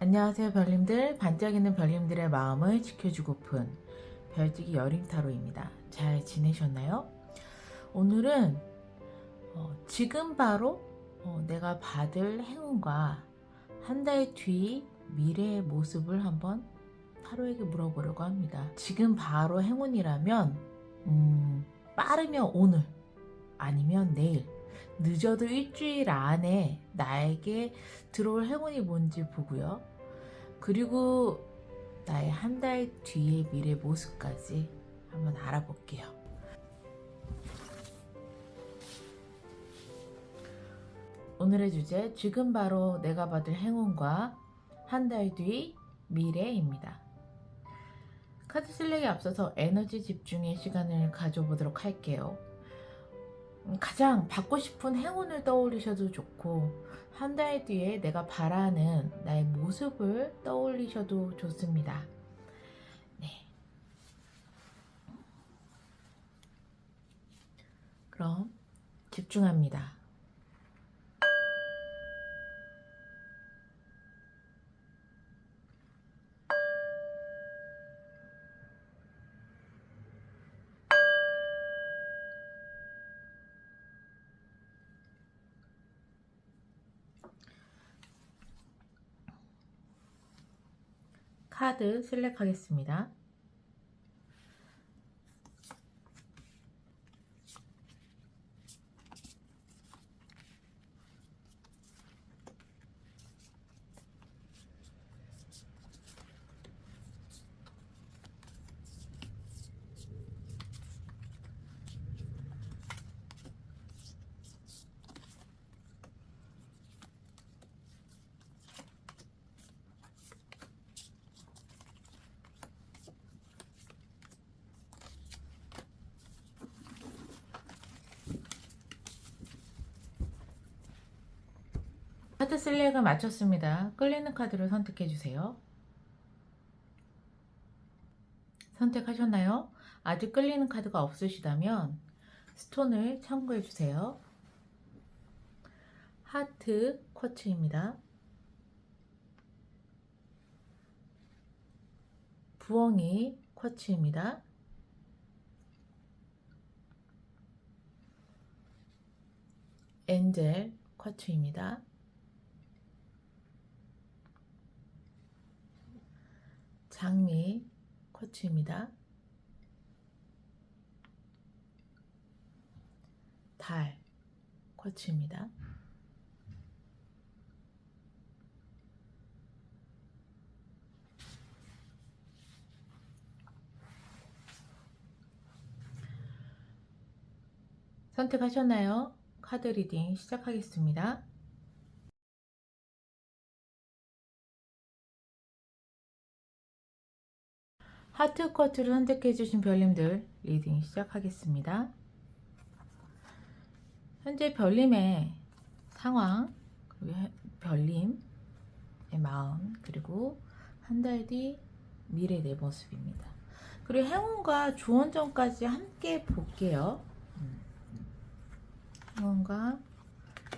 안녕하세요 별님들. 반짝이는 별님들의 마음을 지켜주고픈 별지기 여림타로입니다. 잘 지내셨나요? 오늘은 지금 바로 내가 받을 행운과 한 달 뒤 미래의 모습을 한번 타로에게 물어보려고 합니다. 지금 바로 행운이라면 빠르면 오늘 아니면 내일, 늦어도 일주일 안에 나에게 들어올 행운이 뭔지 보고요. 그리고 나의 한 달 뒤의 미래 모습까지 한번 알아볼게요. 오늘의 주제, 지금 바로 내가 받을 행운과 한 달 뒤 미래입니다. 카드 슬랙에 앞서서 에너지 집중의 시간을 가져보도록 할게요. 가장 받고 싶은 행운을 떠올리셔도 좋고, 한 달 뒤에 내가 바라는 나의 모습을 떠올리셔도 좋습니다. 네. 그럼 집중합니다. 카드 슬랙하겠습니다. 카드 슬랙을 마쳤습니다. 끌리는 카드를 선택해 주세요. 선택하셨나요? 아직 끌리는 카드가 없으시다면 스톤을 참고해 주세요. 하트 쿼츠입니다. 부엉이 쿼츠입니다. 엔젤 쿼츠입니다. 장미 쿼츠입니다. 달 쿼츠입니다. 선택하셨나요? 카드 리딩 시작하겠습니다. 하트 쿼트를 선택해주신 별님들 리딩 시작하겠습니다. 현재 별님의 상황, 그리고 별님의 마음, 그리고 한 달 뒤 미래 내 모습입니다. 그리고 행운과 좋은 점까지 함께 볼게요. 행운과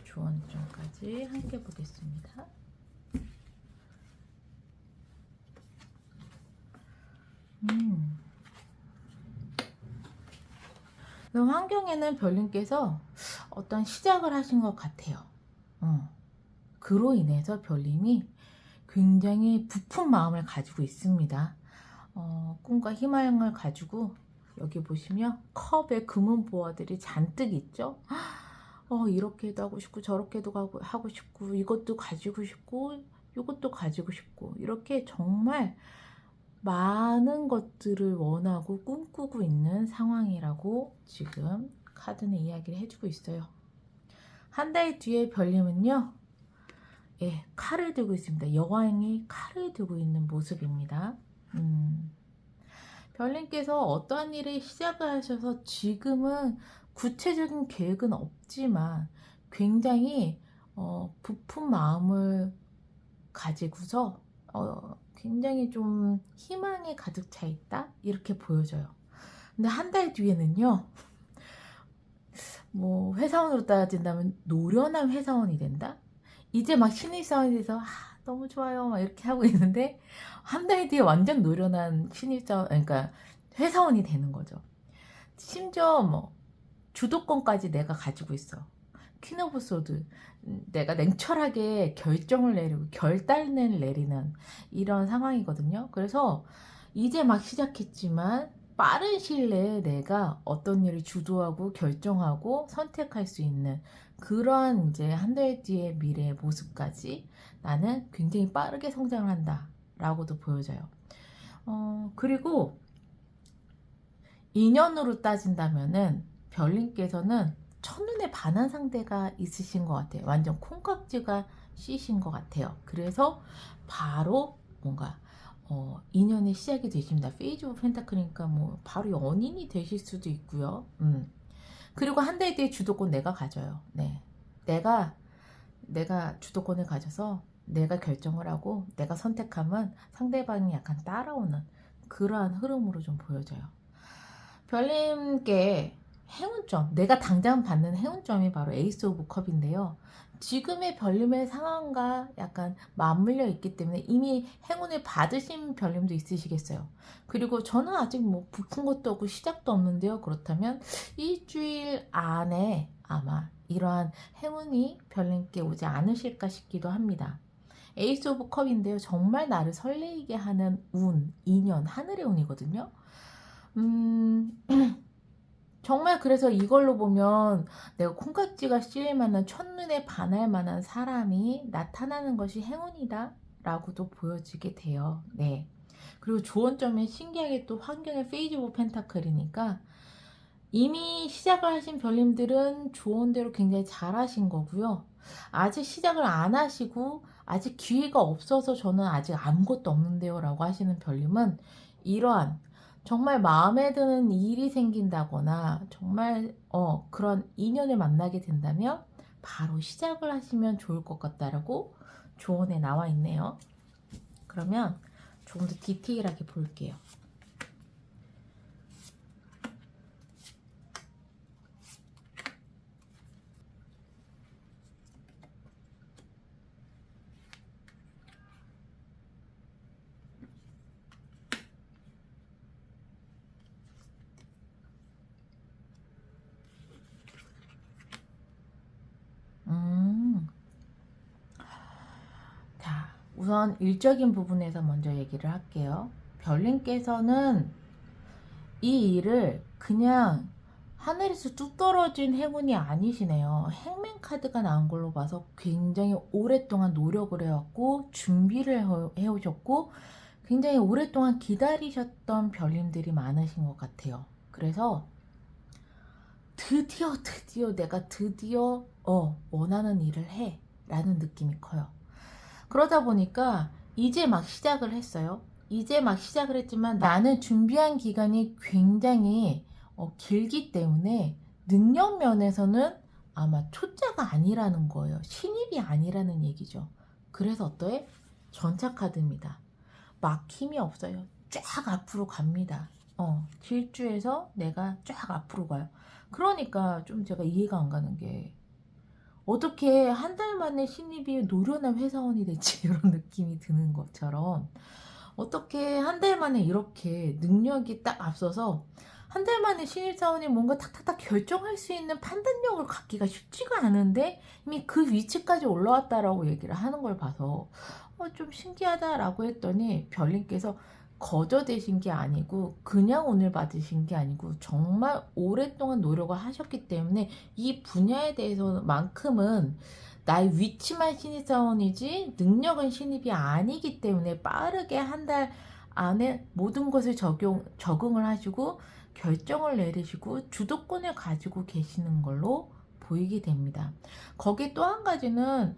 좋은 점까지 함께 보겠습니다. 그 환경에는 별님께서 어떤 시작을 하신 것 같아요. 그로 인해서 별님이 굉장히 부푼 마음을 가지고 있습니다. 꿈과 희망을 가지고 여기 보시면 컵에 금은 보화들이 잔뜩 있죠. 이렇게도 하고 싶고 저렇게도 하고 싶고 이것도 가지고 싶고 이것도 가지고 싶고 이렇게 정말 많은 것들을 원하고 꿈꾸고 있는 상황이라고 지금 카드는 이야기를 해주고 있어요. 한 달 뒤에 별님은요, 예, 칼을 들고 있습니다. 여왕이 칼을 들고 있는 모습입니다. 별님께서 어떠한 일을 시작을 하셔서 지금은 구체적인 계획은 없지만 굉장히 부푼 마음을 가지고서 굉장히 좀 희망에 가득 차 있다 이렇게 보여져요. 근데 한 달 뒤에는요, 뭐 회사원으로 따진다면 노련한 회사원이 된다, 이제 막 신입사원이 돼서 너무 좋아요 막 이렇게 하고 있는데 한 달 뒤에 완전 노련한 신입사원, 그러니까 회사원이 되는 거죠. 심지어 뭐 주도권까지 내가 가지고 있어. 퀸 오브 소드, 내가 냉철하게 결정을 내리고 결단을 내리는 이런 상황이거든요. 그래서 이제 막 시작했지만 빠른 시일 내에 내가 어떤 일을 주도하고 결정하고 선택할 수 있는 그러한 이제 한 달 뒤의 미래의 모습까지 나는 굉장히 빠르게 성장을 한다 라고도 보여져요. 그리고 인연으로 따진다면은 별님께서는 첫눈에 반한 상대가 있으신 것 같아요. 완전 콩깍지가 씌신 것 같아요. 그래서 바로 뭔가 인연의 시작이 되십니다. 페이즈 오브 펜타클이니까 뭐 바로 연인이 되실 수도 있고요. 그리고 한 달 뒤에 주도권 내가 가져요. 네, 내가 주도권을 가져서 내가 결정을 하고 내가 선택하면 상대방이 약간 따라오는 그러한 흐름으로 좀 보여져요. 별님께 행운점, 내가 당장 받는 행운점이 바로 에이스 오브 컵인데요. 지금의 별님의 상황과 약간 맞물려 있기 때문에 이미 행운을 받으신 별님도 있으시겠어요. 그리고 저는 아직 뭐 부푼 것도 없고 시작도 없는데요. 그렇다면 일주일 안에 아마 이러한 행운이 별님께 오지 않으실까 싶기도 합니다. 에이스 오브 컵인데요. 정말 나를 설레이게 하는 운, 인연, 하늘의 운이거든요. 정말 그래서 이걸로 보면 내가 콩깍지가 씌일 만한 첫눈에 반할 만한 사람이 나타나는 것이 행운이다 라고도 보여지게 돼요. 네. 그리고 좋은 점이 신기하게 또 환경의 페이즈 오브 펜타클이니까 이미 시작을 하신 별님들은 좋은 대로 굉장히 잘하신 거고요. 아직 시작을 안 하시고 아직 기회가 없어서 저는 아직 아무것도 없는데요 라고 하시는 별님은 이러한 정말 마음에 드는 일이 생긴다거나 정말 그런 인연을 만나게 된다면 바로 시작을 하시면 좋을 것 같다라고 조언에 나와 있네요. 그러면 조금 더 디테일하게 볼게요. 자, 우선 일적인 부분에서 먼저 얘기를 할게요. 별님께서는 이 일을 그냥 하늘에서 뚝 떨어진 행운이 아니시네요. 행맨 카드가 나온 걸로 봐서 굉장히 오랫동안 노력을 해왔고 준비를 해오셨고 굉장히 오랫동안 기다리셨던 별님들이 많으신 것 같아요. 그래서 드디어 내가 드디어 원하는 일을 해 라는 느낌이 커요. 그러다 보니까 이제 막 시작을 했어요. 이제 막 시작을 했지만 나는 준비한 기간이 굉장히 길기 때문에 능력 면에서는 아마 초짜가 아니라는 거예요. 신입이 아니라는 얘기죠. 그래서 어떠해? 전차 카드입니다. 막힘이 없어요. 쫙 앞으로 갑니다. 질주해서 내가 쫙 앞으로 가요. 그러니까 좀 제가 이해가 안 가는 게 어떻게 한 달 만에 신입이 노련한 회사원이 됐지 이런 느낌이 드는 것처럼 어떻게 한 달 만에 이렇게 능력이 딱 앞서서 한 달 만에 신입사원이 뭔가 탁탁탁 결정할 수 있는 판단력을 갖기가 쉽지가 않은데 이미 그 위치까지 올라왔다라고 얘기를 하는 걸 봐서 좀 신기하다라고 했더니 별님께서 거저되신 게 아니고 그냥 오늘 받으신 게 아니고 정말 오랫동안 노력을 하셨기 때문에 이 분야에 대해서만큼은 나의 위치만 신입사원이지 능력은 신입이 아니기 때문에 빠르게 한 달 안에 모든 것을 적응을 하시고 결정을 내리시고 주도권을 가지고 계시는 걸로 보이게 됩니다. 거기에 또 한 가지는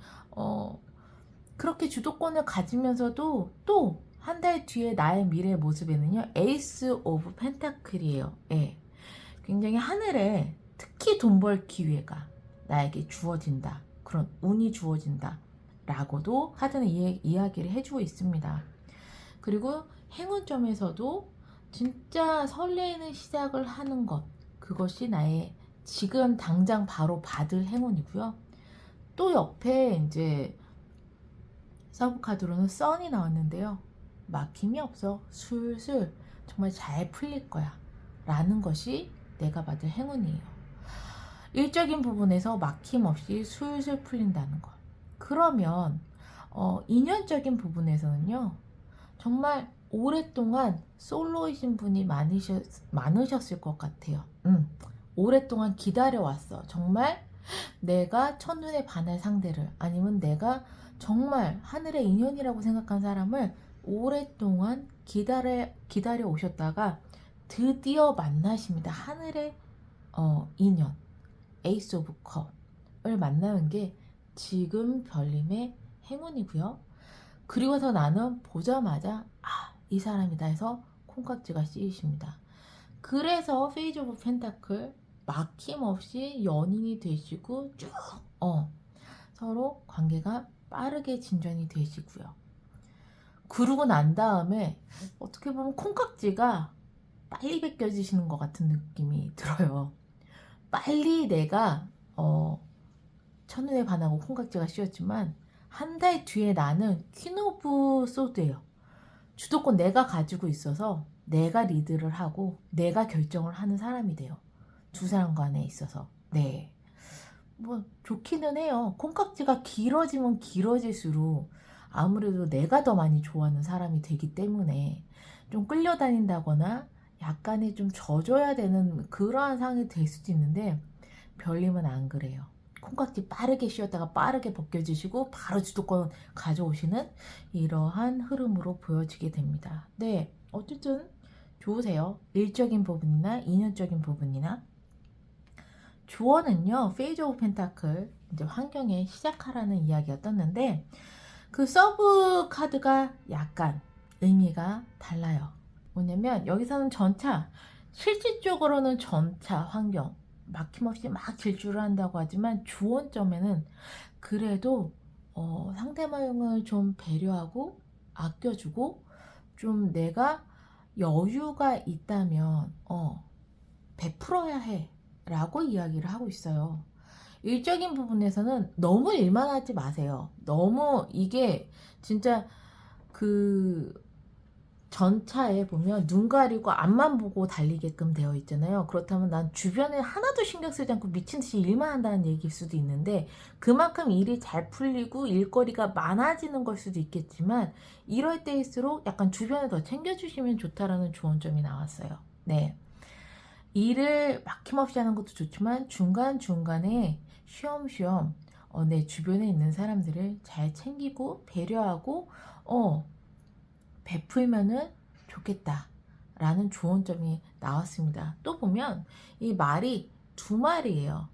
그렇게 주도권을 가지면서도 또 한 달 뒤에 나의 미래의 모습에는요 에이스 오브 펜타클이에요. 예. 굉장히 하늘에 특히 돈 벌 기회가 나에게 주어진다. 그런 운이 주어진다. 라고도 카드는 이야기를 해주고 있습니다. 그리고 행운점에서도 진짜 설레이는 시작을 하는 것, 그것이 나의 지금 당장 바로 받을 행운이고요. 또 옆에 이제 서브 카드로는 썬이 나왔는데요. 막힘이 없어. 술술 정말 잘 풀릴 거야. 라는 것이 내가 받을 행운이에요. 일적인 부분에서 막힘 없이 술술 풀린다는 것. 그러면 인연적인 부분에서는요. 정말 오랫동안 솔로이신 분이 많으셨을 것 같아요. 오랫동안 기다려왔어. 정말 내가 첫눈에 반할 상대를, 아니면 내가 정말 하늘의 인연이라고 생각한 사람을 오랫동안 기다려 오셨다가 드디어 만나십니다. 하늘의 인연, 에이스 오브 컵을 만나는 게 지금 별님의 행운이고요. 그리고서 나는 보자마자 이 사람이다 해서 콩깍지가 씌이십니다. 그래서 페이지 오브 펜타클 막힘없이 연인이 되시고 쭉 서로 관계가 빠르게 진전이 되시고요. 그러고 난 다음에 어떻게 보면 콩깍지가 빨리 벗겨지시는 것 같은 느낌이 들어요. 빨리 내가 첫눈에 반하고 콩깍지가 씌었지만 한 달 뒤에 나는 퀸 오브 소드예요. 주도권 내가 가지고 있어서 내가 리드를 하고 내가 결정을 하는 사람이 돼요. 두 사람 간에 있어서. 네. 뭐 좋기는 해요. 콩깍지가 길어지면 길어질수록 아무래도 내가 더 많이 좋아하는 사람이 되기 때문에 좀 끌려다닌다거나 약간의 좀 져줘야 되는 그러한 상황이 될 수도 있는데 별님은 안 그래요. 콩깍지 빠르게 씌웠다가 빠르게 벗겨지시고 바로 주도권 가져오시는 이러한 흐름으로 보여지게 됩니다. 네, 어쨌든 좋으세요. 일적인 부분이나 인연적인 부분이나. 조언은요, 페이지 오브 펜타클 이제 환경에 시작하라는 이야기였었는데 그 서브 카드가 약간 의미가 달라요. 뭐냐면 여기서는 전차, 실질적으로는 전차 환경 막힘없이 막 질주를 한다고 하지만 주원점에는 그래도 상대방을 좀 배려하고 아껴주고 좀 내가 여유가 있다면 베풀어야 해 라고 이야기를 하고 있어요. 일적인 부분에서는 너무 일만 하지 마세요. 너무 이게 진짜 그 전차에 보면 눈 가리고 앞만 보고 달리게끔 되어 있잖아요. 그렇다면 난 주변에 하나도 신경 쓰지 않고 미친 듯이 일만 한다는 얘기일 수도 있는데 그만큼 일이 잘 풀리고 일거리가 많아지는 걸 수도 있겠지만 이럴 때일수록 약간 주변에 더 챙겨주시면 좋다라는 조언점이 나왔어요. 네. 일을 막힘없이 하는 것도 좋지만 중간중간에 쉬엄쉬엄 내 주변에 있는 사람들을 잘 챙기고 배려하고 베풀면은 좋겠다 라는 조언점이 나왔습니다. 또 보면 이 말이 두 마리예요.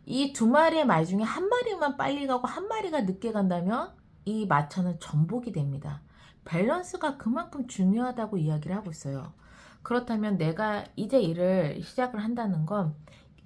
이 두 마리의 말 중에 한 마리만 빨리 가고 한 마리가 늦게 간다면 이 마차는 전복이 됩니다. 밸런스가 그만큼 중요하다고 이야기를 하고 있어요. 그렇다면 내가 이제 일을 시작을 한다는 건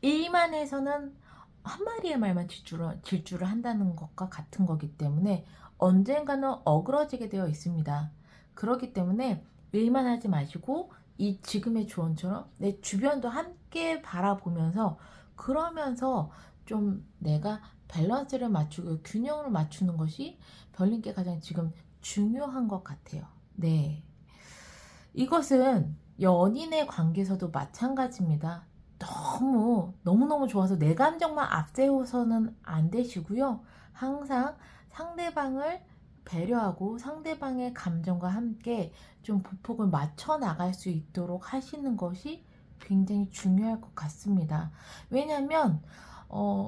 일만 해서는 한 마리의 말만 질주를 한다는 것과 같은 거기 때문에 언젠가는 어그러지게 되어 있습니다. 그렇기 때문에 일만 하지 마시고 이 지금의 조언처럼 내 주변도 함께 바라보면서 그러면서 좀 내가 밸런스를 맞추고 균형을 맞추는 것이 별님께 가장 지금 중요한 것 같아요. 네. 이것은 연인의 관계에서도 마찬가지입니다. 너무너무 좋아서 내 감정만 앞세워서는 안 되시고요. 항상 상대방을 배려하고 상대방의 감정과 함께 좀 보폭을 맞춰 나갈 수 있도록 하시는 것이 굉장히 중요할 것 같습니다. 왜냐하면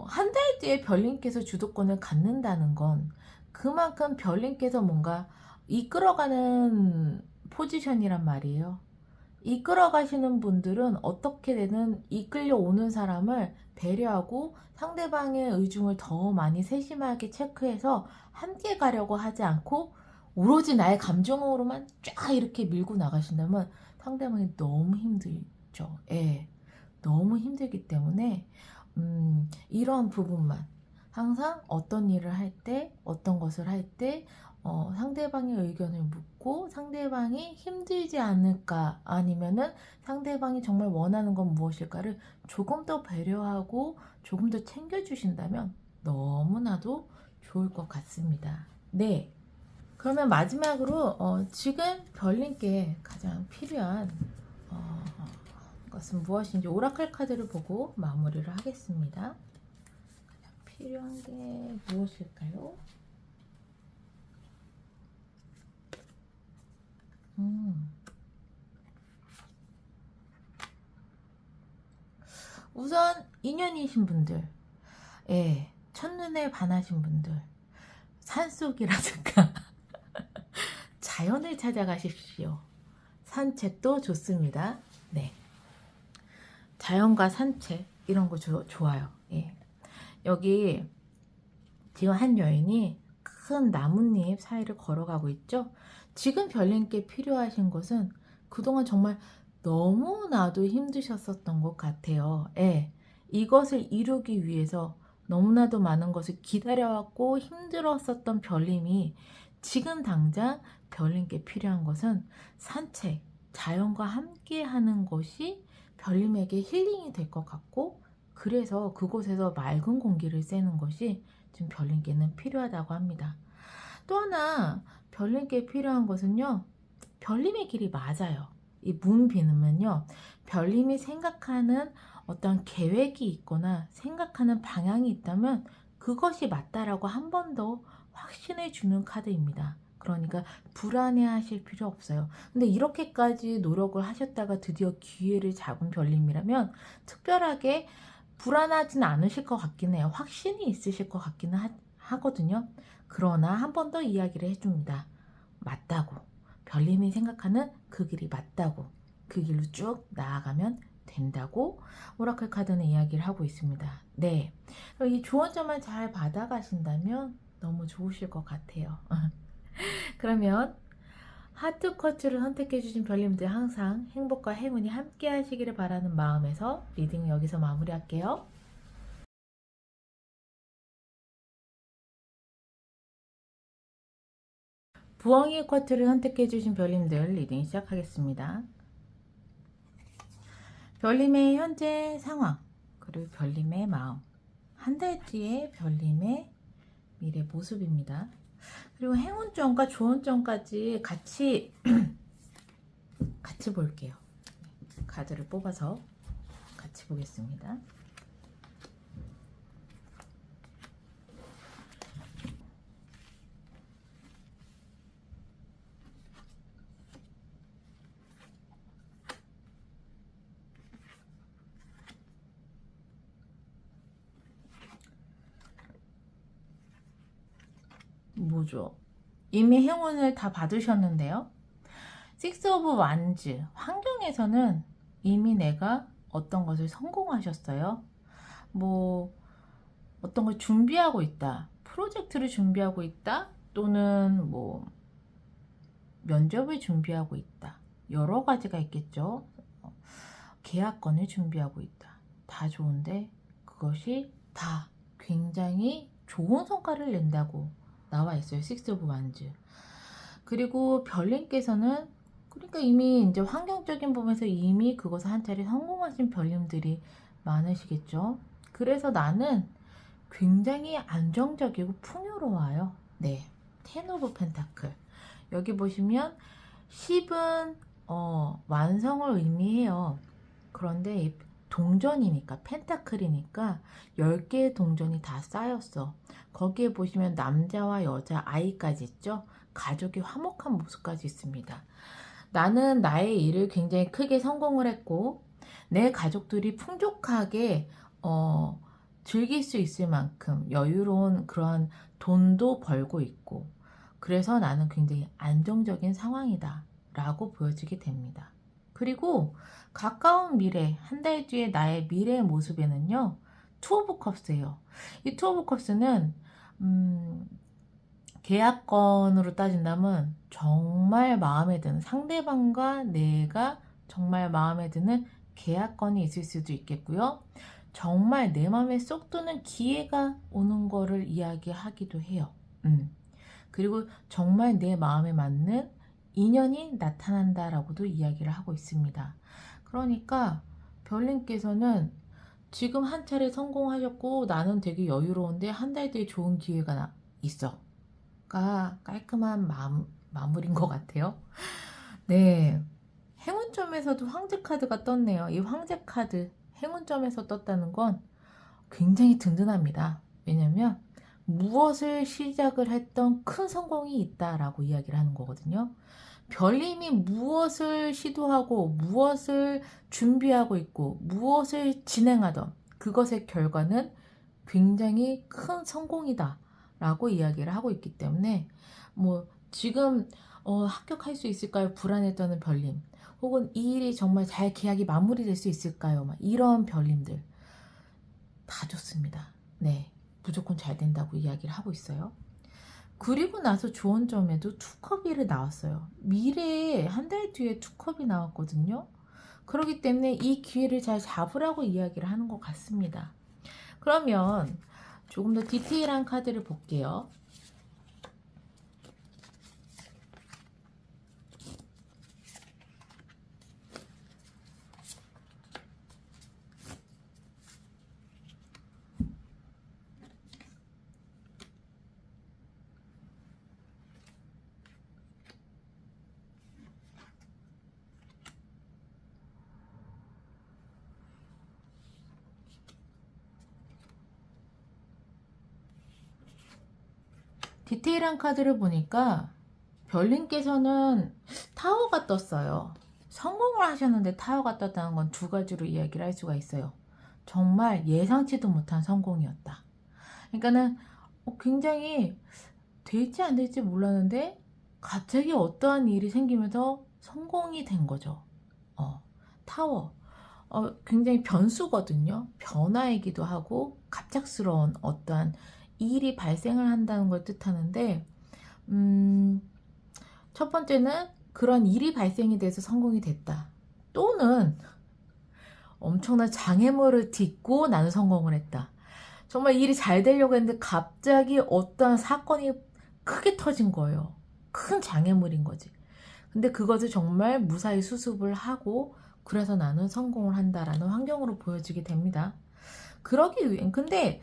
한 달 뒤에 별님께서 주도권을 갖는다는 건 그만큼 별님께서 뭔가 이끌어가는 포지션이란 말이에요. 이끌어 가시는 분들은 어떻게든 이끌려 오는 사람을 배려하고 상대방의 의중을 더 많이 세심하게 체크해서 함께 가려고 하지 않고 오로지 나의 감정으로만 쫙 이렇게 밀고 나가신다면 상대방이 너무 힘들죠. 예. 너무 힘들기 때문에 이러한 부분만 항상 어떤 일을 할 때, 어떤 것을 할 때 상대방의 의견을 묻고 상대방이 힘들지 않을까 아니면은 상대방이 정말 원하는 건 무엇일까를 조금 더 배려하고 조금 더 챙겨주신다면 너무나도 좋을 것 같습니다. 네. 그러면 마지막으로 지금 별님께 가장 필요한 것은 무엇인지 오라클 카드를 보고 마무리를 하겠습니다. 가장 필요한 게 무엇일까요? 우선 인연이신 분들, 예, 첫눈에 반하신 분들, 산속이라든가 자연을 찾아가십시오. 산책도 좋습니다. 네, 자연과 산책 이런 거 좋아요. 예. 여기 지금 한 여인이 큰 나뭇잎 사이를 걸어가고 있죠. 지금 별님께 필요하신 것은 그동안 정말 너무나도 힘드셨었던 것 같아요. 예. 이것을 이루기 위해서 너무나도 많은 것을 기다려왔고 힘들었었던 별님이 지금 당장 별님께 필요한 것은 산책, 자연과 함께 하는 것이 별님에게 힐링이 될 것 같고, 그래서 그곳에서 맑은 공기를 쐬는 것이 지금 별님께는 필요하다고 합니다. 또 하나 별님께 필요한 것은요, 별님의 길이 맞아요. 이 문비는요, 별님이 생각하는 어떤 계획이 있거나 생각하는 방향이 있다면 그것이 맞다라고 한 번 더 확신해 주는 카드입니다. 그러니까 불안해 하실 필요 없어요. 근데 이렇게까지 노력을 하셨다가 드디어 기회를 잡은 별님이라면 특별하게 불안하진 않으실 것 같긴 해요. 확신이 있으실 것 같기는 하거든요. 그러나 한 번 더 이야기를 해줍니다. 맞다고. 별님이 생각하는 그 길이 맞다고. 그 길로 쭉 나아가면 된다고 오라클 카드는 이야기를 하고 있습니다. 네, 이 조언점만 잘 받아가신다면 너무 좋으실 것 같아요. 그러면 하트 쿼츠를 선택해주신 별님들 항상 행복과 행운이 함께 하시기를 바라는 마음에서 리딩 여기서 마무리할게요. 부엉이 쿼츠를 선택해주신 별님들 리딩 시작하겠습니다. 별님의 현재 상황, 그리고 별님의 마음, 한 달 뒤에 별님의 미래 모습입니다. 그리고 행운점과 조언점까지 같이 볼게요. 카드를 뽑아서 같이 보겠습니다. 뭐죠? 이미 행운을 다 받으셨는데요. 식스 오브 완즈, 환경에서는 이미 내가 어떤 것을 성공하셨어요. 뭐 어떤 걸 준비하고 있다, 프로젝트를 준비하고 있다, 또는 뭐 면접을 준비하고 있다, 여러 가지가 있겠죠. 계약건을 준비하고 있다, 다 좋은데 그것이 다 굉장히 좋은 성과를 낸다고 나와 있어요. 식스 오브 완즈. 그리고 별님께서는 그러니까 이미 이제 환경적인 부분에서 이미 그것을 한 차례 성공하신 별님들이 많으시겠죠. 그래서 나는 굉장히 안정적이고 풍요로워요. 네, 텐 오브 펜타클. 여기 보시면 10은 완성을 의미해요. 그런데 이 동전이니까, 펜타클이니까 10개의 동전이 다 쌓였어. 거기에 보시면 남자와 여자, 아이까지 있죠. 가족의 화목한 모습까지 있습니다. 나는 나의 일을 굉장히 크게 성공을 했고 내 가족들이 풍족하게 즐길 수 있을 만큼 여유로운 그러한 돈도 벌고 있고, 그래서 나는 굉장히 안정적인 상황이다 라고 보여지게 됩니다. 그리고 가까운 미래, 한 달 뒤에 나의 미래의 모습에는요, 투 오브 컵스예요. 이 투 오브 컵스는 계약건으로 따진다면 정말 마음에 드는, 상대방과 내가 정말 마음에 드는 계약건이 있을 수도 있겠고요. 정말 내 마음에 쏙 드는 기회가 오는 거를 이야기하기도 해요. 그리고 정말 내 마음에 맞는 인연이 나타난다라고도 이야기를 하고 있습니다. 그러니까 별님께서는 지금 한 차례 성공하셨고 나는 되게 여유로운데 한 달 뒤에 좋은 기회가 있어. 깔끔한 마무리인 것 같아요. 네. 행운점에서도 황제 카드가 떴네요. 이 황제 카드 행운점에서 떴다는 건 굉장히 든든합니다. 왜냐면 무엇을 시작을 했던 큰 성공이 있다라고 이야기를 하는 거거든요. 별님이 무엇을 시도하고 무엇을 준비하고 있고 무엇을 진행하던 그것의 결과는 굉장히 큰 성공이다 라고 이야기를 하고 있기 때문에 뭐 지금 합격할 수 있을까요? 불안에 떠는 별님, 혹은 이 일이 정말 잘 계약이 마무리될 수 있을까요? 막 이런 별님들 다 좋습니다. 네, 무조건 잘 된다고 이야기를 하고 있어요. 그리고 나서 좋은 점에도 투컵이 나왔어요. 미래에 한 달 뒤에 투컵이 나왔거든요. 그렇기 때문에 이 기회를 잘 잡으라고 이야기를 하는 것 같습니다. 그러면 조금 더 디테일한 카드를 볼게요. 디테일한 카드를 보니까 별님께서는 타워가 떴어요. 성공을 하셨는데 타워가 떴다는 건 두 가지로 이야기를 할 수가 있어요. 정말 예상치도 못한 성공이었다. 그러니까는 굉장히 될지 안 될지 몰랐는데 갑자기 어떠한 일이 생기면서 성공이 된 거죠. 타워. 굉장히 변수거든요. 변화이기도 하고 갑작스러운 어떠한 일이 발생을 한다는 걸 뜻하는데 첫 번째는 그런 일이 발생이 돼서 성공이 됐다. 또는 엄청난 장애물을 딛고 나는 성공을 했다. 정말 일이 잘 되려고 했는데 갑자기 어떠한 사건이 크게 터진 거예요. 큰 장애물인 거지. 근데 그것을 정말 무사히 수습을 하고 그래서 나는 성공을 한다라는 환경으로 보여지게 됩니다. 그러기 위해 근데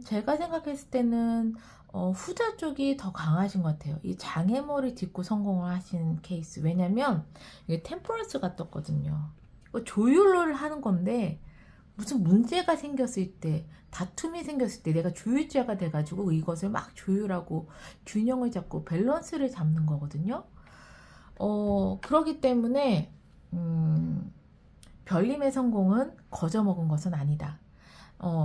제가 생각했을 때는 후자 쪽이 더 강하신 것 같아요. 이 장애물을 딛고 성공을 하신 케이스. 왜냐면 이게 템퍼런스가 떴거든요. 조율을 하는 건데 무슨 문제가 생겼을 때, 다툼이 생겼을 때 내가 조율자가 돼가지고 이것을 막 조율하고 균형을 잡고 밸런스를 잡는 거거든요. 그러기 때문에 별님의 성공은 거저먹은 것은 아니다.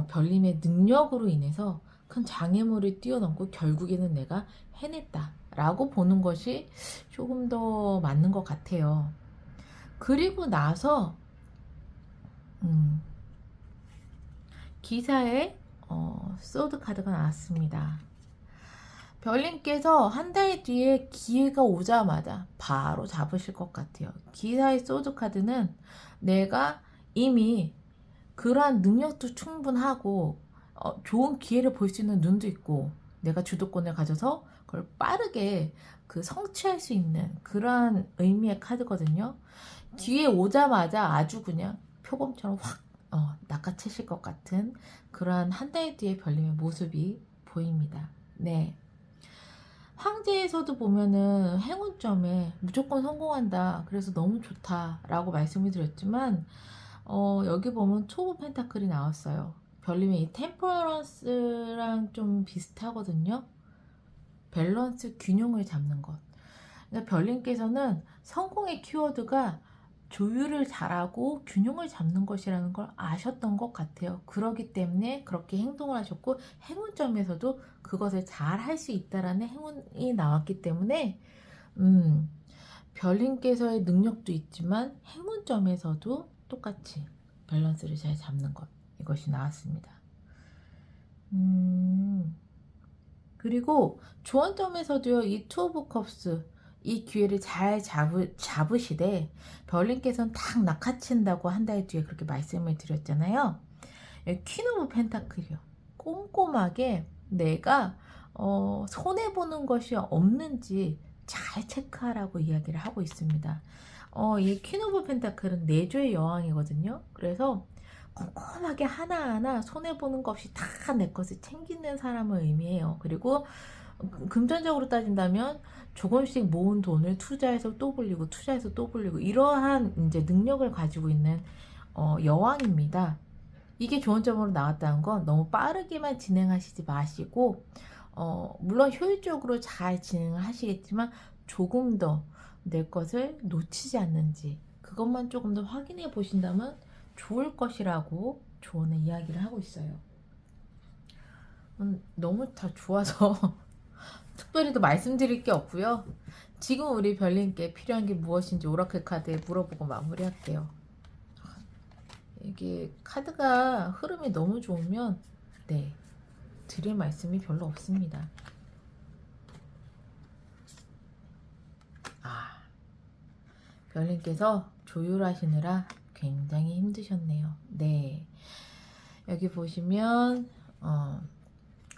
별님의 능력으로 인해서 큰 장애물을 뛰어넘고 결국에는 내가 해냈다 라고 보는 것이 조금 더 맞는 것 같아요. 그리고 나서 기사에 소드 카드가 나왔습니다. 별님께서 한 달 뒤에 기회가 오자마자 바로 잡으실 것 같아요. 기사의 소드 카드는 내가 이미 그러한 능력도 충분하고 좋은 기회를 볼 수 있는 눈도 있고 내가 주도권을 가져서 그걸 빠르게 성취할 수 있는 그러한 의미의 카드거든요. 뒤에 오자마자 아주 그냥 표범처럼 확 낚아채실 것 같은 그러한 한 달 뒤의 별님의 모습이 보입니다. 네. 황제에서도 보면은 행운점에 무조건 성공한다. 그래서 너무 좋다라고 말씀을 드렸지만 여기 보면 투 오브 펜타클이 나왔어요. 별님의 이 템퍼런스랑 좀 비슷하거든요. 밸런스 균형을 잡는 것. 그러니까 별님께서는 성공의 키워드가 조율을 잘하고 균형을 잡는 것이라는 걸 아셨던 것 같아요. 그러기 때문에 그렇게 행동을 하셨고 행운점에서도 그것을 잘 할 수 있다라는 행운이 나왔기 때문에 별님께서의 능력도 있지만 행운점에서도 똑같이 밸런스를 잘 잡는 것, 이것이 나왔습니다. 그리고 조언점에서도요, 이 투 오브 컵스 이 기회를 잘 잡으시되 별님께서는 딱 낚아챈다고 한 달 뒤에 그렇게 말씀을 드렸잖아요. 퀸 오브 펜타클이요. 꼼꼼하게 내가 손해보는 것이 없는지 잘 체크하라고 이야기를 하고 있습니다. 이 퀸 오브 펜타클은 내조의 여왕이거든요. 그래서 꼼꼼하게 하나하나 손해보는 것 없이 다 내 것을 챙기는 사람을 의미해요. 그리고 금전적으로 따진다면 조금씩 모은 돈을 투자해서 또 불리고 투자해서 또 불리고 이러한 이제 능력을 가지고 있는 여왕입니다. 이게 좋은 점으로 나왔다는 건 너무 빠르게만 진행하시지 마시고 물론 효율적으로 잘 진행을 하시겠지만 조금 더 내 것을 놓치지 않는지 그것만 조금 더 확인해 보신다면 좋을 것이라고 조언의 이야기를 하고 있어요. 너무 다 좋아서 특별히 더 말씀드릴 게 없고요. 지금 우리 별님께 필요한 게 무엇인지 오라클 카드에 물어보고 마무리할게요. 이게 카드가 흐름이 너무 좋으면 네 드릴 말씀이 별로 없습니다. 별님께서 조율하시느라 굉장히 힘드셨네요. 네 여기 보시면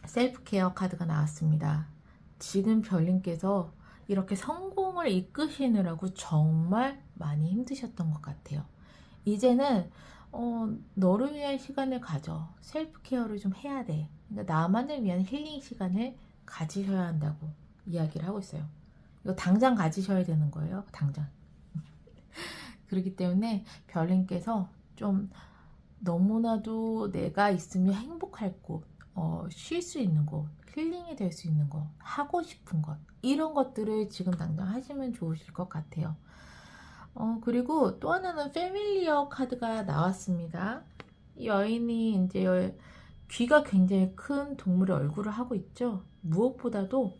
셀프케어 카드가 나왔습니다. 지금 별님께서 이렇게 성공을 이끄시느라고 정말 많이 힘드셨던 것 같아요. 이제는 너를 위한 시간을 가져. 셀프케어를 좀 해야 돼. 그러니까 나만을 위한 힐링 시간을 가지셔야 한다고 이야기를 하고 있어요. 이거 당장 가지셔야 되는 거예요. 당장. 그렇기 때문에 별님께서 좀 너무나도 내가 있으면 행복할 곳, 쉴 수 있는 곳, 힐링이 될 수 있는 것, 하고 싶은 것 이런 것들을 지금 당장 하시면 좋으실 것 같아요. 그리고 또 하나는 패밀리어 카드가 나왔습니다. 이 여인이 이제 귀가 굉장히 큰 동물의 얼굴을 하고 있죠. 무엇보다도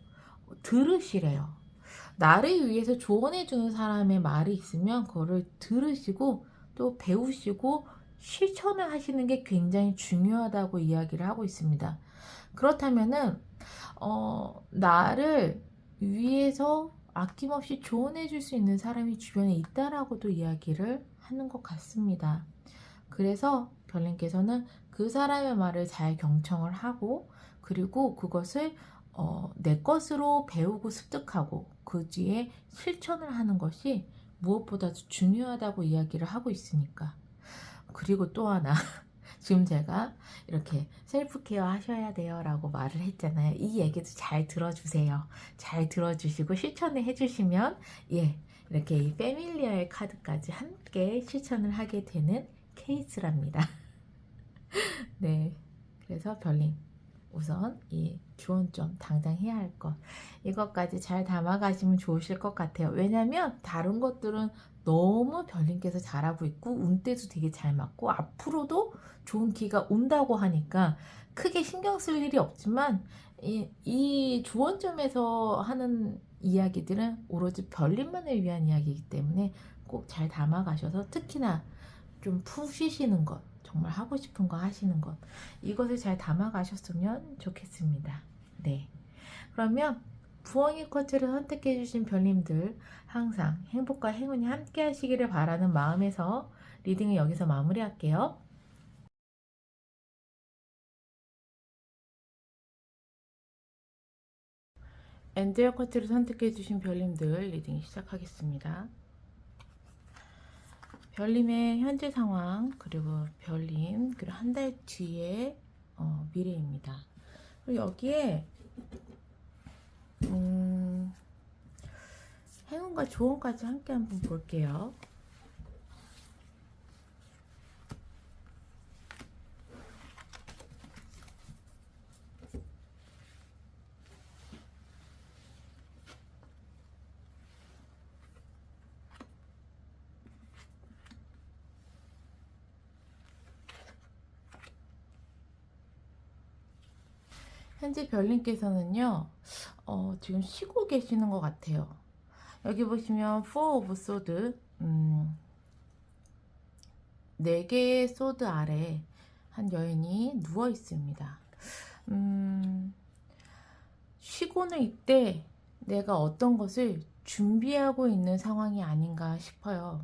들으시래요. 나를 위해서 조언해주는 사람의 말이 있으면 그거를 들으시고 또 배우시고 실천을 하시는 게 굉장히 중요하다고 이야기를 하고 있습니다. 그렇다면은 나를 위해서 아낌없이 조언해줄 수 있는 사람이 주변에 있다라고도 이야기를 하는 것 같습니다. 그래서 별님께서는 그 사람의 말을 잘 경청을 하고 그리고 그것을 내 것으로 배우고 습득하고 그 뒤에 실천을 하는 것이 무엇보다도 중요하다고 이야기를 하고 있으니까. 그리고 또 하나 지금 제가 이렇게 셀프케어 하셔야 돼요 라고 말을 했잖아요. 이 얘기도 잘 들어주세요. 잘 들어주시고 실천을 해주시면 이렇게 이 패밀리어의 카드까지 함께 실천을 하게 되는 케이스랍니다. 네, 그래서 별님 우선 이 주원점 당장 해야 할 것 이것까지 잘 담아가시면 좋으실 것 같아요. 왜냐면 다른 것들은 너무 별님께서 잘하고 있고 운때도 되게 잘 맞고 앞으로도 좋은 기가 온다고 하니까 크게 신경 쓸 일이 없지만 이 주원점에서 하는 이야기들은 오로지 별님만을 위한 이야기이기 때문에 꼭 잘 담아가셔서 특히나 좀 푹 쉬시는 것 정말 하고 싶은 거 하시는 것 이것을 잘 담아가셨으면 좋겠습니다. 네, 그러면 부엉이 쿼츠를 선택해 주신 별님들 항상 행복과 행운이 함께 하시기를 바라는 마음에서 리딩을 여기서 마무리할게요. 엔젤 쿼츠를 선택해 주신 별님들 리딩 시작하겠습니다. 별님의 현재 상황 그리고 별님 그리고 한 달 뒤의 미래입니다. 그리고 여기에 행운과 조언까지 함께 한번 볼게요. 현재 별님께서는요 지금 쉬고 계시는 것 같아요. 여기 보시면 Four of Swords 4개의 소드 아래 한 여인이 누워 있습니다. 쉬고는 이때 내가 어떤 것을 준비하고 있는 상황이 아닌가 싶어요.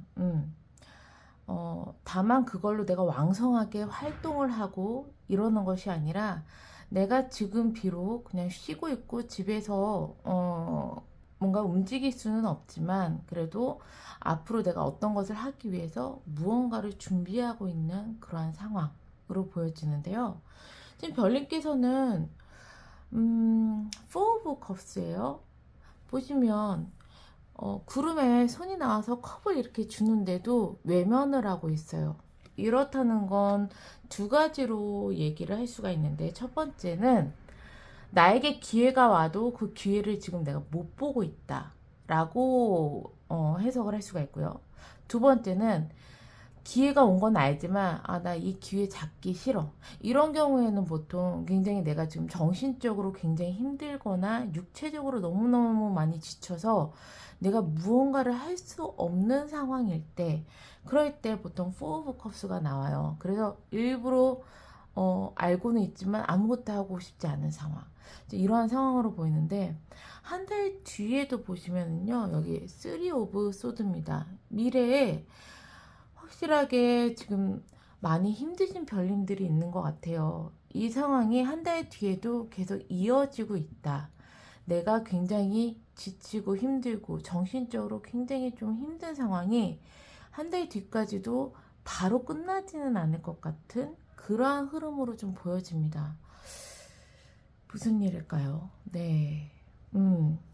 다만 그걸로 내가 왕성하게 활동을 하고 이러는 것이 아니라 내가 지금 비록 그냥 쉬고 있고 집에서 뭔가 움직일 수는 없지만 그래도 앞으로 내가 어떤 것을 하기 위해서 무언가를 준비하고 있는 그러한 상황으로 보여지는데요. 지금 별님께서는 Four 오브 컵스예요. 보시면 구름에 손이 나와서 컵을 이렇게 주는데도 외면을 하고 있어요. 이렇다는 건 두 가지로 얘기를 할 수가 있는데, 첫 번째는 나에게 기회가 와도 그 기회를 지금 내가 못 보고 있다 라고 해석을 할 수가 있고요. 두 번째는 기회가 온 건 알지만 나 이 기회 잡기 싫어, 이런 경우에는 보통 굉장히 내가 지금 정신적으로 굉장히 힘들거나 육체적으로 너무너무 많이 지쳐서 내가 무언가를 할 수 없는 상황일 때, 그럴 때 보통 4 오브 컵스가 나와요. 그래서 일부러 알고는 있지만 아무것도 하고 싶지 않은 상황, 이러한 상황으로 보이는데, 한 달 뒤에도 보시면요, 여기 3 오브 소드입니다. 미래에 확실하게 지금 많이 힘드신 별님들이 있는 것 같아요. 이 상황이 한 달 뒤에도 계속 이어지고 있다. 내가 굉장히 지치고 힘들고 정신적으로 굉장히 좀 힘든 상황이 한 달 뒤까지도 바로 끝나지는 않을 것 같은 그러한 흐름으로 좀 보여집니다. 무슨 일일까요? 네.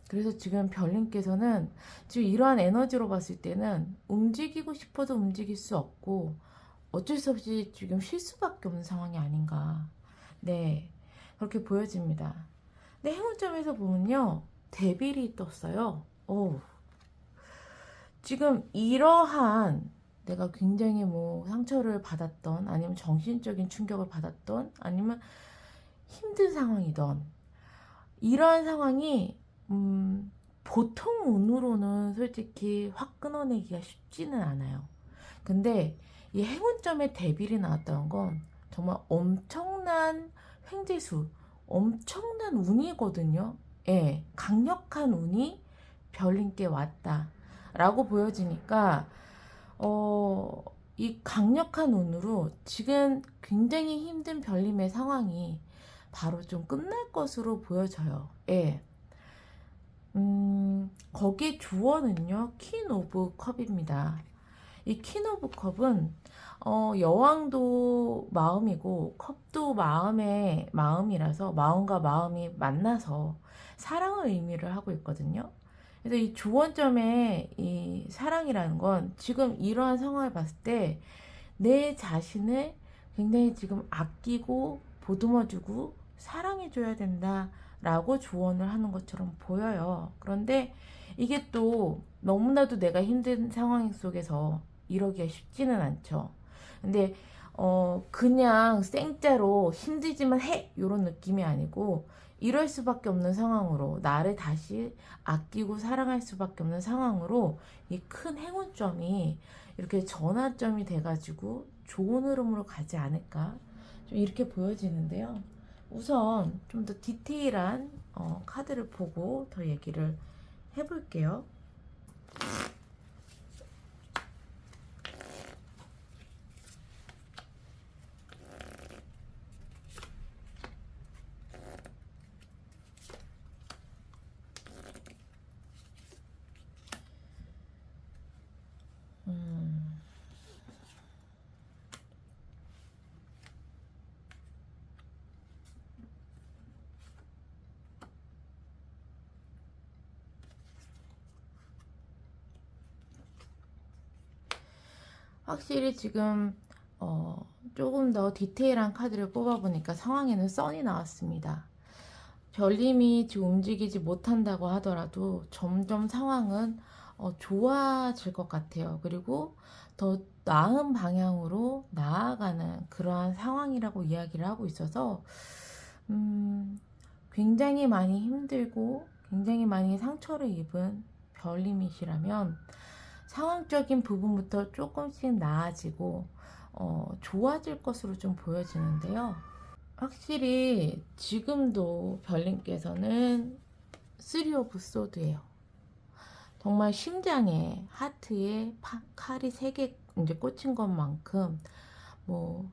그래서 지금 별님께서는 지금 이러한 에너지로 봤을 때는 움직이고 싶어도 움직일 수 없고 어쩔 수 없이 지금 쉴 수밖에 없는 상황이 아닌가. 네. 그렇게 보여집니다. 근데 행운점에서 보면요, 데빌이 떴어요. 지금 이러한 내가 굉장히 뭐 상처를 받았던, 아니면 정신적인 충격을 받았던, 아니면 힘든 상황이던, 이러한 상황이 보통 운으로는 솔직히 확 끊어내기가 쉽지는 않아요. 근데 이 행운점에 데빌이 나왔다는 건 정말 엄청난 횡재수, 엄청난 운이거든요. 예, 강력한 운이 별님께 왔다라고 보여지니까 이 강력한 운으로 지금 굉장히 힘든 별님의 상황이 바로 좀 끝날 것으로 보여져요. 예. 거기에 주어는요, 퀸 오브 컵입니다. 이 퀸 오브 컵은 여왕도 마음이고 컵도 마음의 마음이라서 마음과 마음이 만나서 사랑을 의미를 하고 있거든요. 그래서 이 주원점의 이 사랑이라는 건 지금 이러한 상황을 봤을 때 내 자신을 굉장히 지금 아끼고 보듬어주고 사랑해줘야 된다라고 조언을 하는 것처럼 보여요. 그런데 이게 또 너무나도 내가 힘든 상황 속에서 이러기가 쉽지는 않죠. 근데 그냥 생짜로 힘들지만 해! 이런 느낌이 아니고 이럴 수밖에 없는 상황으로, 나를 다시 아끼고 사랑할 수밖에 없는 상황으로 이 큰 행운점이 이렇게 전환점이 돼가지고 좋은 흐름으로 가지 않을까, 좀 이렇게 보여지는데요. 우선 좀 더 디테일한 카드를 보고 더 얘기를 해볼게요. 확실히 지금 조금 더 디테일한 카드를 뽑아보니까 상황에는 선이 나왔습니다. 별님이 지금 움직이지 못한다고 하더라도 점점 상황은 좋아질 것 같아요. 그리고 더 나은 방향으로 나아가는 그러한 상황이라고 이야기를 하고 있어서 굉장히 많이 힘들고 굉장히 많이 상처를 입은 별님이시라면 상황적인 부분부터 조금씩 나아지고 좋아질 것으로 좀 보여지는데요. 확실히 지금도 별님께서는 3 오브 소드예요. 정말 심장에, 하트에 칼이 3개 이제 꽂힌 것만큼 뭐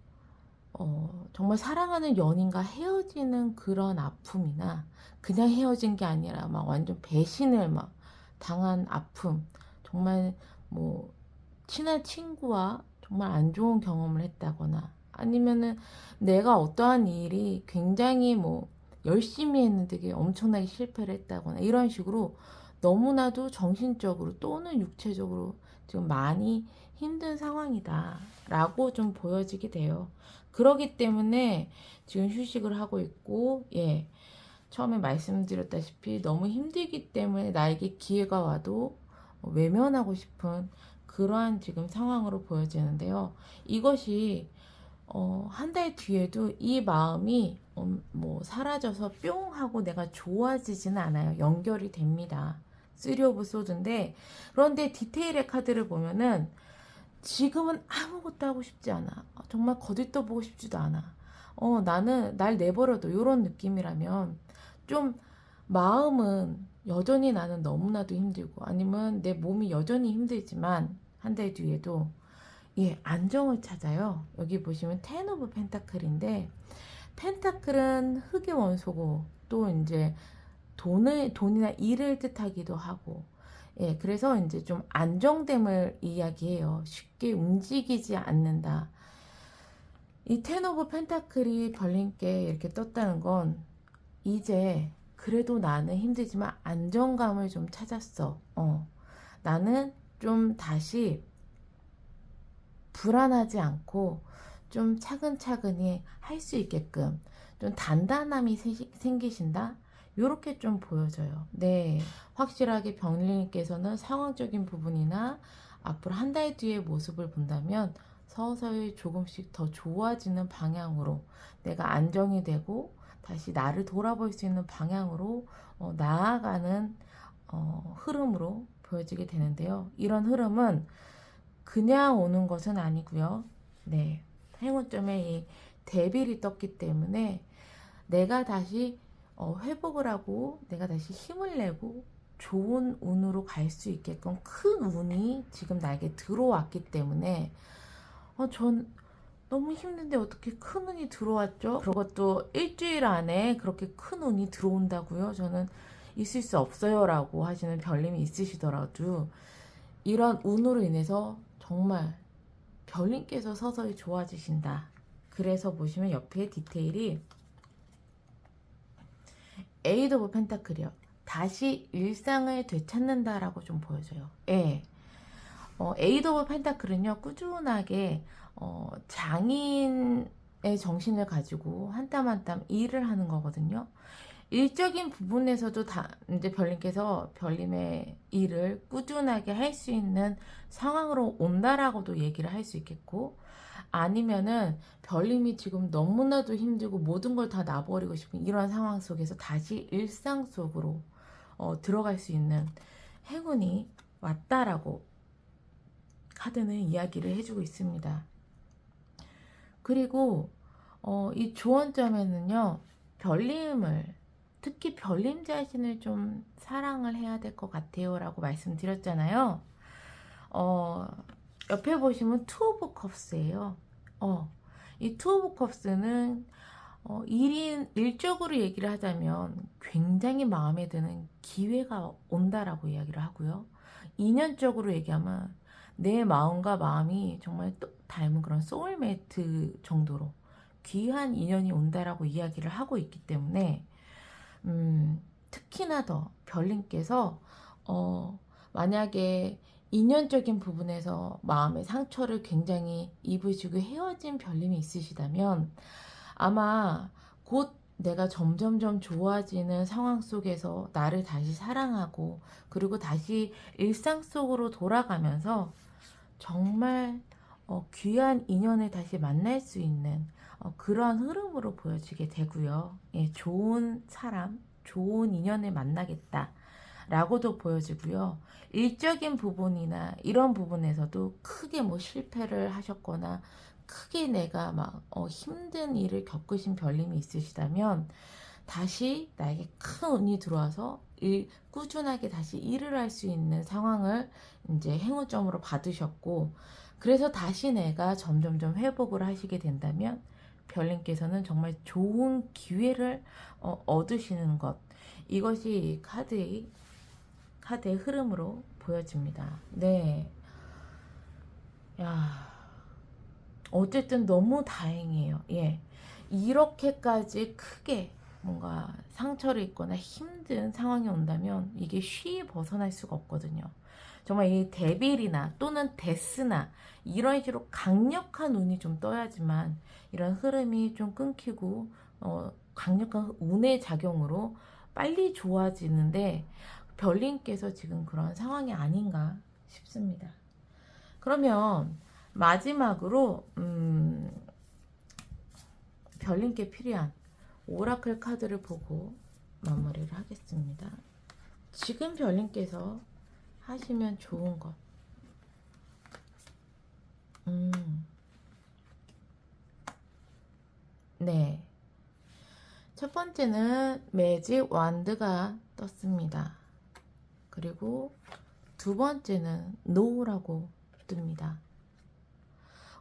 정말 사랑하는 연인과 헤어지는 그런 아픔이나, 그냥 헤어진 게 아니라 막 완전 배신을 막 당한 아픔, 정말 뭐 친한 친구와 정말 안 좋은 경험을 했다거나, 아니면은 내가 어떠한 일이 굉장히 뭐 열심히 했는데 되게 엄청나게 실패를 했다거나 이런 식으로 너무나도 정신적으로 또는 육체적으로 지금 많이 힘든 상황이다 라고 좀 보여지게 돼요. 그러기 때문에 지금 휴식을 하고 있고, 예, 처음에 말씀드렸다시피 너무 힘들기 때문에 나에게 기회가 와도 외면하고 싶은 그러한 지금 상황으로 보여지는데요. 이것이 한 달 뒤에도 이 마음이 뭐 사라져서 뿅 하고 내가 좋아지지는 않아요. 연결이 됩니다. 3 오브 소드인데, 그런데 디테일의 카드를 보면은 지금은 아무것도 하고 싶지 않아. 정말 거들떠 보고 싶지도 않아. 나는 날 내버려둬. 이런 느낌이라면 좀 마음은 여전히 나는 너무나도 힘들고, 아니면 내 몸이 여전히 힘들지만 한 달 뒤에도, 예, 안정을 찾아요. 여기 보시면 텐 오브 펜타클인데, 펜타클은 흙의 원소고 또 이제 돈이나 일을 뜻하기도 하고, 예, 그래서 이제 좀 안정됨을 이야기해요. 쉽게 움직이지 않는다. 이 텐 오브 펜타클이 별님께 이렇게 떴다는 건, 이제 그래도 나는 힘들지만 안정감을 좀 찾았어. 나는 좀 다시 불안하지 않고 좀 차근차근히 할 수 있게끔 좀 단단함이 생기신다. 요렇게 좀 보여져요. 네, 확실하게 병리님께서는 상황적인 부분이나 앞으로 한 달 뒤의 모습을 본다면 서서히 조금씩 더 좋아지는 방향으로, 내가 안정이 되고 다시 나를 돌아볼 수 있는 방향으로 나아가는 흐름으로 보여지게 되는데요. 이런 흐름은 그냥 오는 것은 아니고요. 네, 행운점에 이 데빌이 떴기 때문에 내가 다시 회복을 하고 내가 다시 힘을 내고 좋은 운으로 갈 수 있게끔 큰 운이 지금 나에게 들어왔기 때문에, 전 너무 힘든데 어떻게 큰 운이 들어왔죠? 그것도 일주일 안에 그렇게 큰 운이 들어온다고요? 저는 있을 수 없어요 라고 하시는 별님이 있으시더라도, 이런 운으로 인해서 정말 별님께서 서서히 좋아지신다. 그래서 보시면 옆에 디테일이 에이드 오브 펜타클이요. 다시 일상을 되찾는다라고 좀 보여져요. 예. 에이드 오브 펜타클은요, 꾸준하게 장인의 정신을 가지고 한 땀 한 땀 일을 하는 거거든요. 일적인 부분에서도 이제 별님께서 별님의 일을 꾸준하게 할 수 있는 상황으로 온다라고도 얘기를 할 수 있겠고, 아니면은 별님이 지금 너무나도 힘들고 모든 걸 다 놔버리고 싶은 이런 상황 속에서 다시 일상 속으로 들어갈 수 있는 행운이 왔다라고 카드는 이야기를 해주고 있습니다. 그리고 이 조언점에는요, 별님을, 특히 별님 자신을 좀 사랑을 해야 될 것 같아요 라고 말씀드렸잖아요. 옆에 보시면 투 오브 컵스예요. 이 투 오브 컵스는 일적으로 얘기를 하자면 굉장히 마음에 드는 기회가 온다라고 이야기를 하고요. 인연적으로 얘기하면 내 마음과 마음이 정말 또 닮은 그런 소울메이트 정도로 귀한 인연이 온다라고 이야기를 하고 있기 때문에, 특히나 더 별님께서 만약에 인연적인 부분에서 마음의 상처를 굉장히 입으시고 헤어진 별님이 있으시다면, 아마 곧 내가 점점점 좋아지는 상황 속에서 나를 다시 사랑하고, 그리고 다시 일상 속으로 돌아가면서 정말 귀한 인연을 다시 만날 수 있는 그러한 흐름으로 보여지게 되고요. 예, 좋은 사람, 좋은 인연을 만나겠다 라고도 보여지고요. 일적인 부분이나 이런 부분에서도 크게 뭐 실패를 하셨거나 크게 내가 막 힘든 일을 겪으신 별님이 있으시다면, 다시 나에게 큰 운이 들어와서 꾸준하게 다시 일을 할 수 있는 상황을 이제 행운점으로 받으셨고, 그래서 다시 내가 점점점 회복을 하시게 된다면 별님께서는 정말 좋은 기회를 얻으시는 것, 이것이 카드의 흐름으로 보여집니다. 네. 야, 어쨌든 너무 다행이에요. 예. 이렇게까지 크게 뭔가 상처를 입거나 힘든 상황이 온다면 이게 쉬이 벗어날 수가 없거든요. 정말 이 데빌이나 또는 데스나 이런 식으로 강력한 운이 좀 떠야지만 이런 흐름이 좀 끊기고 강력한 운의 작용으로 빨리 좋아지는데 별님께서 지금 그런 상황이 아닌가 싶습니다. 그러면 마지막으로 별님께 필요한 오라클 카드를 보고 마무리를 하겠습니다. 지금 별님께서 하시면 좋은 것. 네. 첫 번째는 매직 완드가 떴습니다. 그리고 두 번째는 노라고 뜹니다.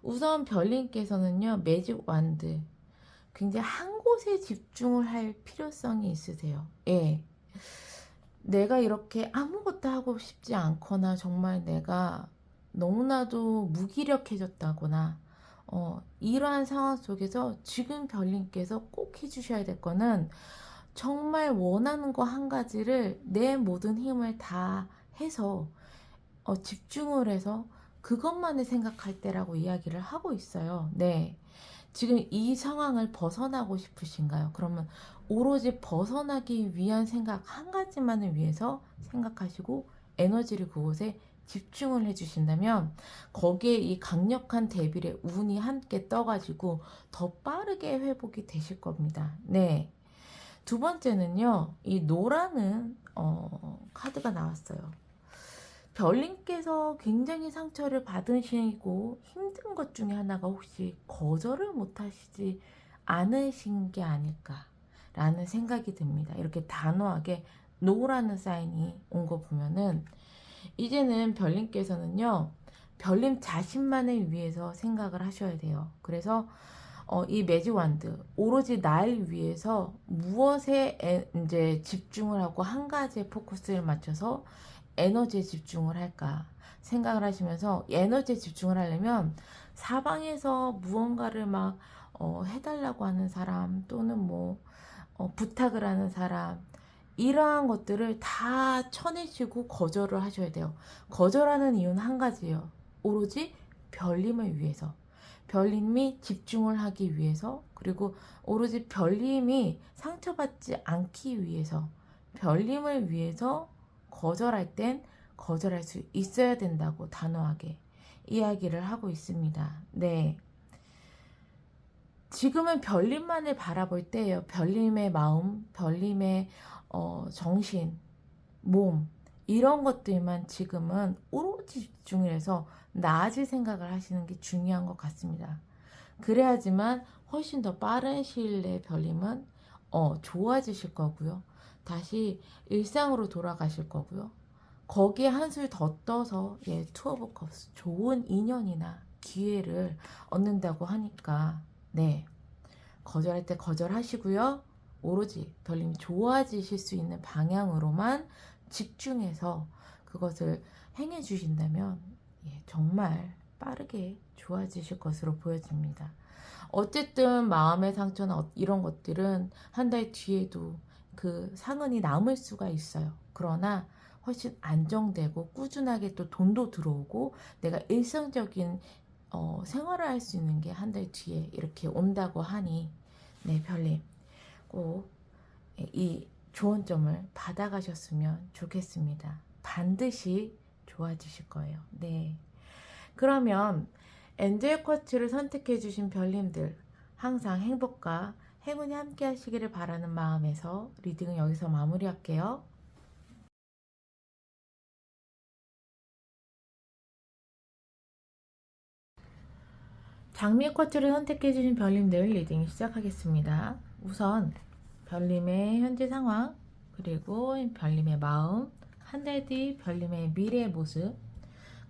우선 별님께서는요, 매직 완드. 굉장히 한 곳에 집중을 할 필요성이 있으세요. 예. 내가 이렇게 아무것도 하고 싶지 않거나 정말 내가 너무나도 무기력해졌다거나 이러한 상황 속에서 지금 별님께서 꼭 해주셔야 될 거는 정말 원하는 거 한 가지를 내 모든 힘을 다 해서 집중을 해서 그것만을 생각할 때라고 이야기를 하고 있어요. 네. 지금 이 상황을 벗어나고 싶으신가요? 그러면 오로지 벗어나기 위한 생각 한 가지만을 위해서 생각하시고 에너지를 그곳에 집중을 해주신다면 거기에 이 강력한 데빌의 운이 함께 떠가지고 더 빠르게 회복이 되실 겁니다. 네. 두 번째는요, 이 노라는 카드가 나왔어요. 별님께서 굉장히 상처를 받으시고 힘든 것 중에 하나가 혹시 거절을 못하시지 않으신 게 아닐까라는 생각이 듭니다. 이렇게 단호하게 노라는 사인이 온 거 보면은 이제는 별님께서는요, 별님 자신만을 위해서 생각을 하셔야 돼요. 그래서 이 매직 완드 오로지 날 위해서 무엇에 이제 집중을 하고 한 가지에 포커스를 맞춰서 에너지에 집중을 할까 생각을 하시면서 에너지에 집중을 하려면 사방에서 무언가를 막 해달라고 하는 사람 또는 뭐 부탁을 하는 사람 이러한 것들을 다 쳐내시고 거절을 하셔야 돼요. 거절하는 이유는 한 가지예요. 오로지 별님을 위해서. 별님이 집중을 하기 위해서, 그리고 오로지 별님이 상처받지 않기 위해서, 별님을 위해서 거절할 땐 거절할 수 있어야 된다고 단호하게 이야기를 하고 있습니다. 네. 지금은 별님만을 바라볼 때예요. 별님의 마음, 별님의 정신, 몸 이런 것들만 지금은 오로지 집중을 해서 나아질 생각을 하시는 게 중요한 것 같습니다. 그래야지만 훨씬 더 빠른 시일 내에 별님은 좋아지실 거고요. 다시 일상으로 돌아가실 거고요. 거기에 한술 더 떠서 투어 오브 컵스 좋은 인연이나 기회를 얻는다고 하니까 네, 거절할 때 거절하시고요. 오로지 별님이 좋아지실 수 있는 방향으로만 집중해서 그것을 행해 주신다면 정말 빠르게 좋아지실 것으로 보여집니다. 어쨌든 마음의 상처나 이런 것들은 한 달 뒤에도 그 상흔이 남을 수가 있어요. 그러나 훨씬 안정되고 꾸준하게 또 돈도 들어오고 내가 일상적인 생활을 할 수 있는 게 한 달 뒤에 이렇게 온다고 하니 네, 별님 꼭 이 좋은 점을 받아가셨으면 좋겠습니다. 반드시 좋아지실 거예요. 네. 그러면 엔젤 쿼츠를 선택해 주신 별님들 항상 행복과 행운이 함께 하시기를 바라는 마음에서 리딩은 여기서 마무리할게요. 장미 쿼츠를 선택해 주신 별님들 리딩 시작하겠습니다. 우선 별님의 현재 상황, 그리고 별님의 마음, 한 달 뒤 별님의 미래의 모습,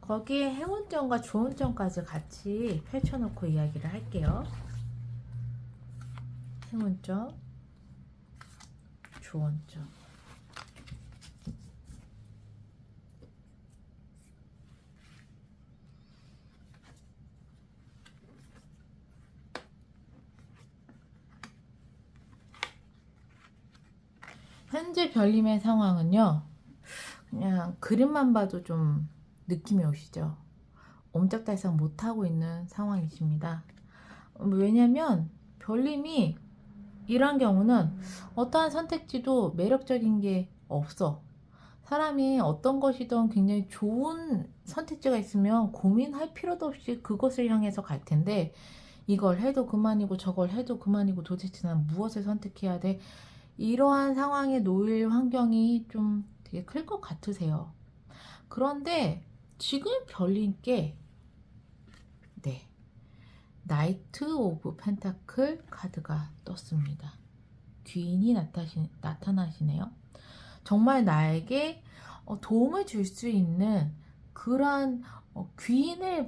거기에 행운점과 좋은 점까지 같이 펼쳐놓고 이야기를 할게요. 행운점, 좋은 점. 현재 별님의 상황은요, 그냥 그림만 봐도 좀 느낌이 오시죠? 옴짝달싹 못하고 있는 상황이십니다. 왜냐면 별님이 이런 경우는 어떠한 선택지도 매력적인 게 없어. 사람이 어떤 것이든 굉장히 좋은 선택지가 있으면 고민할 필요도 없이 그것을 향해서 갈 텐데, 이걸 해도 그만이고 저걸 해도 그만이고 도대체 난 무엇을 선택해야 돼? 이러한 상황에 놓일 환경이 좀 되게 클 것 같으세요. 그런데 지금 별님께 네, 나이트 오브 펜타클 카드가 떴습니다. 귀인이 나타나시네요. 정말 나에게 도움을 줄 수 있는 그러한 귀인을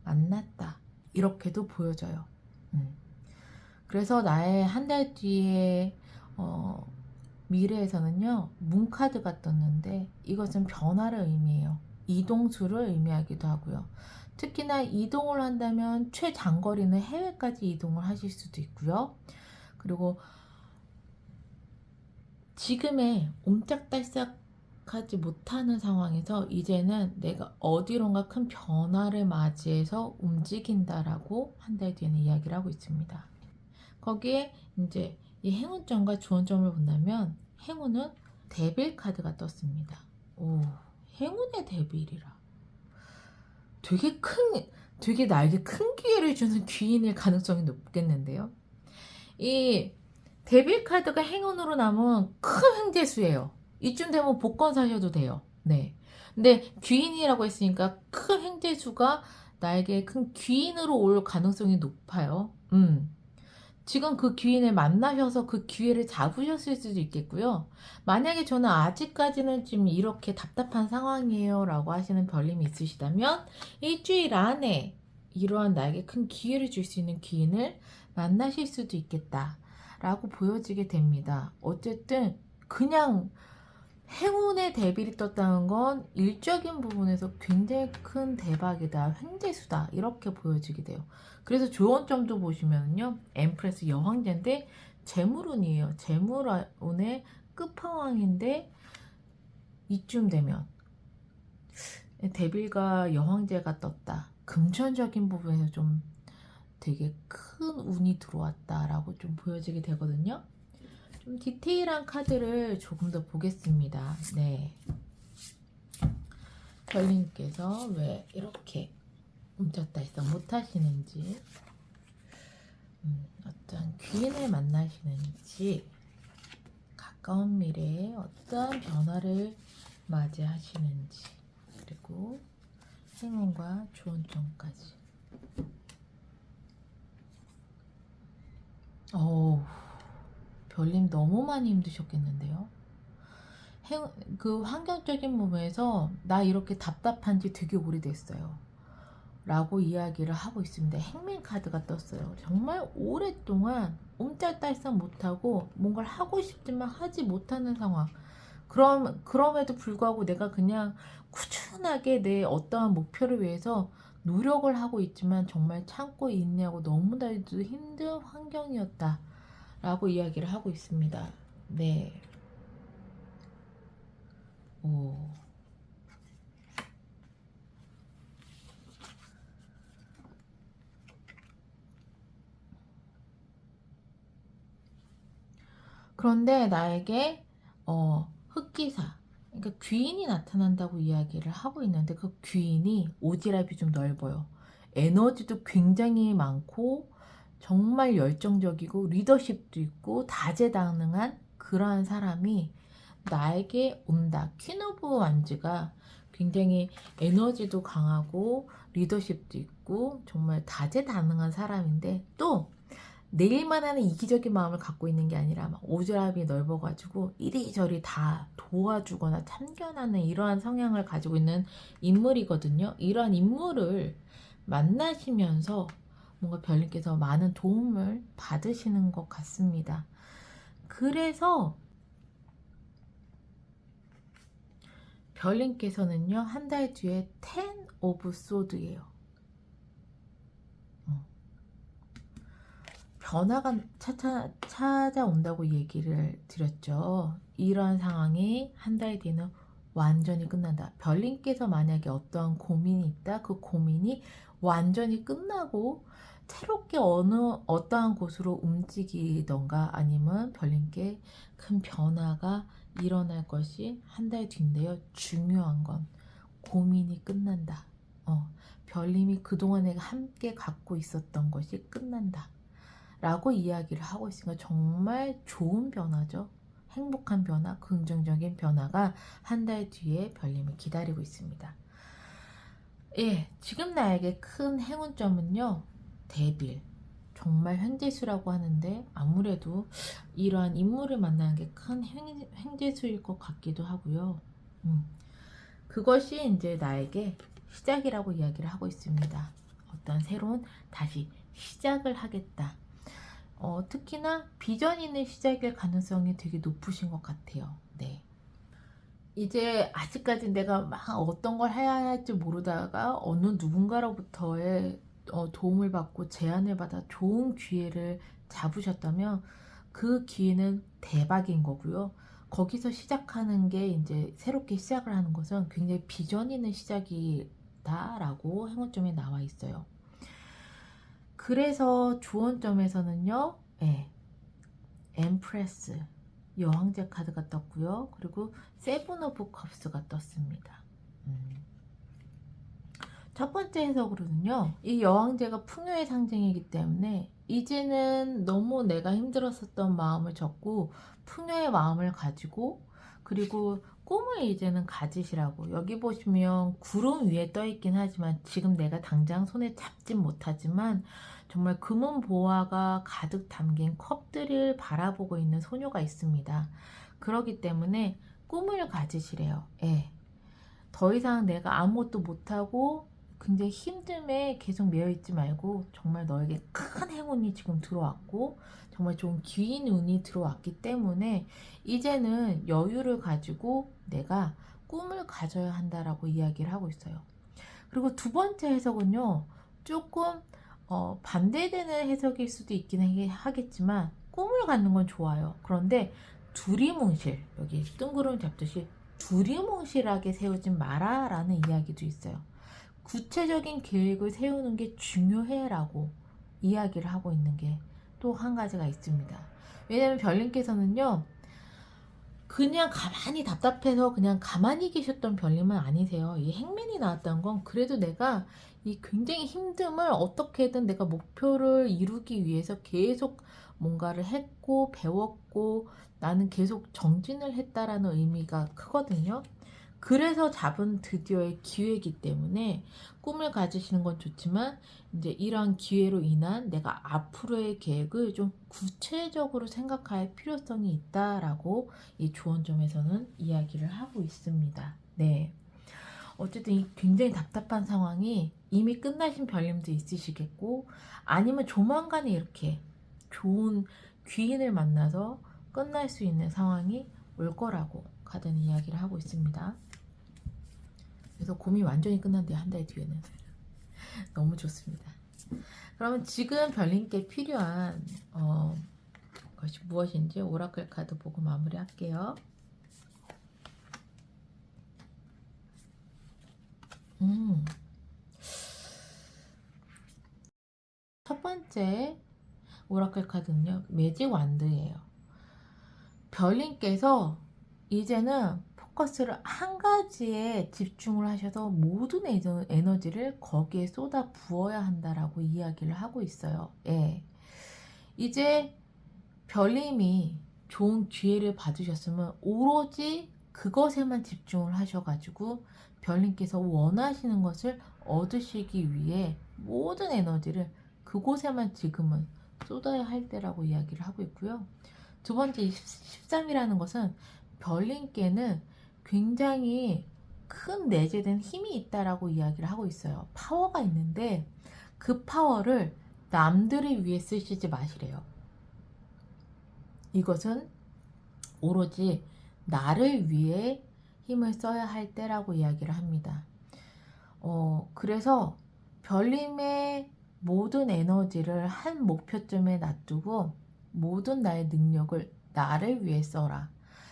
만났다. 이렇게도 보여져요. 그래서 나의 한 달 뒤에 미래에서는요, 문 카드가 떴는데 이것은 변화를 의미해요. 이동수를 의미하기도 하고요. 특히나 이동을 한다면 최장거리는 해외까지 이동을 하실 수도 있고요. 그리고 지금의 옴짝달싹하지 못하는 상황에서 이제는 내가 어디론가 큰 변화를 맞이해서 움직인다라고 한 달 뒤에는 이야기를 하고 있습니다. 거기에 이제 이 행운점과 주원점을 본다면 행운은 데빌 카드가 떴습니다. 오, 행운의 데빌이라. 되게 나에게 큰 기회를 주는 귀인일 가능성이 높겠는데요. 이 데빌 카드가 행운으로 남은 큰 횡재수예요. 이쯤 되면 복권 사셔도 돼요. 네. 근데 귀인이라고 했으니까 큰 횡재수가 나에게 큰 귀인으로 올 가능성이 높아요. 지금 그 귀인을 만나셔서 그 기회를 잡으셨을 수도 있겠고요. 만약에 저는 아직까지는 지금 이렇게 답답한 상황이에요 라고 하시는 별님이 있으시다면 일주일 안에 이러한 나에게 큰 기회를 줄 수 있는 귀인을 만나실 수도 있겠다 라고 보여지게 됩니다. 어쨌든 그냥 행운의 데빌이 떴다는 건 일적인 부분에서 굉장히 큰 대박이다, 횡재수다 이렇게 보여지게 돼요. 그래서 조언점도 보시면요, 엠프레스 여왕제인데 재물운이에요. 재물운의 끝판왕인데 이쯤 되면 데빌과 여왕제가 떴다. 금전적인 부분에서 좀 되게 큰 운이 들어왔다라고 좀 보여지게 되거든요. 좀 디테일한 카드를 조금 더 보겠습니다. 네. 별님께서 왜 이렇게 옴짝달싹 못하시는지, 어떤 귀인을 만나시는지, 가까운 미래에 어떤 변화를 맞이하시는지, 그리고 행운과 조언점까지. 별님 너무 많이 힘드셨겠는데요. 그 환경적인 부분에서 나 이렇게 답답한 지 되게 오래됐어요 라고 이야기를 하고 있습니다. 행맨 카드가 떴어요. 정말 오랫동안 옴짝달싹 못하고 뭔가를 하고 싶지만 하지 못하는 상황. 그럼에도 불구하고 내가 그냥 꾸준하게 내 어떠한 목표를 위해서 노력을 하고 있지만 정말 참고 인내하고 너무나도 힘든 환경이었다 라고 이야기를 하고 있습니다. 네. 오. 그런데 나에게 흑기사, 그러니까 귀인이 나타난다고 이야기를 하고 있는데 그 귀인이 오지랖이 좀 넓어요. 에너지도 굉장히 많고 정말 열정적이고 리더십도 있고 다재다능한 그러한 사람이 나에게 온다. 퀸 오브 완즈가 굉장히 에너지도 강하고 리더십도 있고 정말 다재다능한 사람인데 또 내일만 하는 이기적인 마음을 갖고 있는 게 아니라 막 오지랖이 넓어가지고 이리저리 다 도와주거나 참견하는 이러한 성향을 가지고 있는 인물이거든요. 이러한 인물을 만나시면서 뭔가 별님께서 많은 도움을 받으시는 것 같습니다. 그래서 별님께서는요, 한 달 뒤에 10 오브 소드예요. 변화가 찾아온다고 얘기를 드렸죠. 이러한 상황이 한 달 뒤에는 완전히 끝난다. 별님께서 만약에 어떠한 고민이 있다. 그 고민이 완전히 끝나고 새롭게 어떠한 곳으로 움직이던가 아니면 별님께 큰 변화가 일어날 것이 한 달 뒤인데요. 중요한 건 고민이 끝난다. 별님이 그동안 내가 함께 갖고 있었던 것이 끝난다. 라고 이야기를 하고 있으니까 정말 좋은 변화죠. 행복한 변화, 긍정적인 변화가 한 달 뒤에 별님을 기다리고 있습니다. 예, 지금 나에게 큰 행운점은요, 대빌. 정말 횡재수라고 하는데 아무래도 이러한 인물을 만나는 게 큰 횡재수일 것 같기도 하고요. 그것이 이제 나에게 시작이라고 이야기를 하고 있습니다. 어떤 새로운 다시 시작을 하겠다. 특히나 비전 있는 시작일 가능성이 되게 높으신 것 같아요. 네. 이제 아직까지 내가 막 어떤 걸 해야 할지 모르다가 어느 누군가로부터의 도움을 받고 제안을 받아 좋은 기회를 잡으셨다면 그 기회는 대박인 거고요. 거기서 시작하는 게 이제 새롭게 시작을 하는 것은 굉장히 비전 있는 시작이다라고 행운점에 나와 있어요. 그래서 조언점에서는요, 네, 엠프레스 여왕제 카드가 떴고요. 그리고 세븐 오브 컵스가 떴습니다. 첫 번째 해석으로는요, 이 여왕제가 풍요의 상징이기 때문에 이제는 너무 내가 힘들었었던 마음을 접고 풍요의 마음을 가지고 그리고 꿈을 이제는 가지시라고. 여기 보시면 구름 위에 떠 있긴 하지만 지금 내가 당장 손에 잡진 못하지만 정말 금은 보화가 가득 담긴 컵들을 바라보고 있는 소녀가 있습니다. 그렇기 때문에 꿈을 가지시래요. 예. 더 이상 내가 아무것도 못하고 굉장히 힘듦에 계속 매여 있지 말고 정말 너에게 큰 행운이 지금 들어왔고 정말 좋은 기인 운이 들어왔기 때문에 이제는 여유를 가지고 내가 꿈을 가져야 한다라고 이야기를 하고 있어요. 그리고 두 번째 해석은요, 조금 반대되는 해석일 수도 있긴 하겠지만 꿈을 갖는 건 좋아요. 그런데 두리뭉실, 여기 뜬구름 잡듯이 두리뭉실하게 세우지 마라 라는 이야기도 있어요. 구체적인 계획을 세우는 게 중요해 라고 이야기를 하고 있는 게 또 한 가지가 있습니다. 왜냐면 별님께서는요, 그냥 가만히 답답해서 그냥 가만히 계셨던 별님은 아니세요. 이 행맨이 나왔다는 건 그래도 내가 이 굉장히 힘듦을 어떻게든 내가 목표를 이루기 위해서 계속 뭔가를 했고 배웠고 나는 계속 정진을 했다라는 의미가 크거든요. 그래서 잡은 드디어의 기회이기 때문에 꿈을 가지시는 건 좋지만 이제 이러한 기회로 인한 내가 앞으로의 계획을 좀 구체적으로 생각할 필요성이 있다라고 이 조언점에서는 이야기를 하고 있습니다. 네. 어쨌든 이 굉장히 답답한 상황이 이미 끝나신 별님도 있으시겠고 아니면 조만간에 이렇게 좋은 귀인을 만나서 끝날 수 있는 상황이 올 거라고 카드는 이야기를 하고 있습니다. 그래서 고민 완전히 끝난대요. 한 달 뒤에는. 너무 좋습니다. 그러면 지금 별님께 필요한 것이 무엇인지 오라클 카드 보고 마무리할게요. 첫 번째 오라클 카드는요, 매직 완드예요. 별님께서 이제는 포커스를 한 가지에 집중을 하셔서 모든 에너지를 거기에 쏟아 부어야 한다라고 이야기를 하고 있어요. 예. 이제 별님이 좋은 기회를 받으셨으면 오로지 그것에만 집중을 하셔가지고 별님께서 원하시는 것을 얻으시기 위해 모든 에너지를 그곳에만 지금은 쏟아야 할 때라고 이야기를 하고 있고요. 두 번째 13이라는 것은 별님께는 굉장히 큰 내재된 힘이 있다라고 이야기를 하고 있어요. 파워가 있는데 그 파워를 남들을 위해 쓰시지 마시래요. 이것은 오로지 나를 위해 힘을 써야 할 때라고 이야기를 합니다. 그래서 별님의 모든 에너지를 한 목표점에 놔두고 모든 나의 능력을 나를 위해 써라.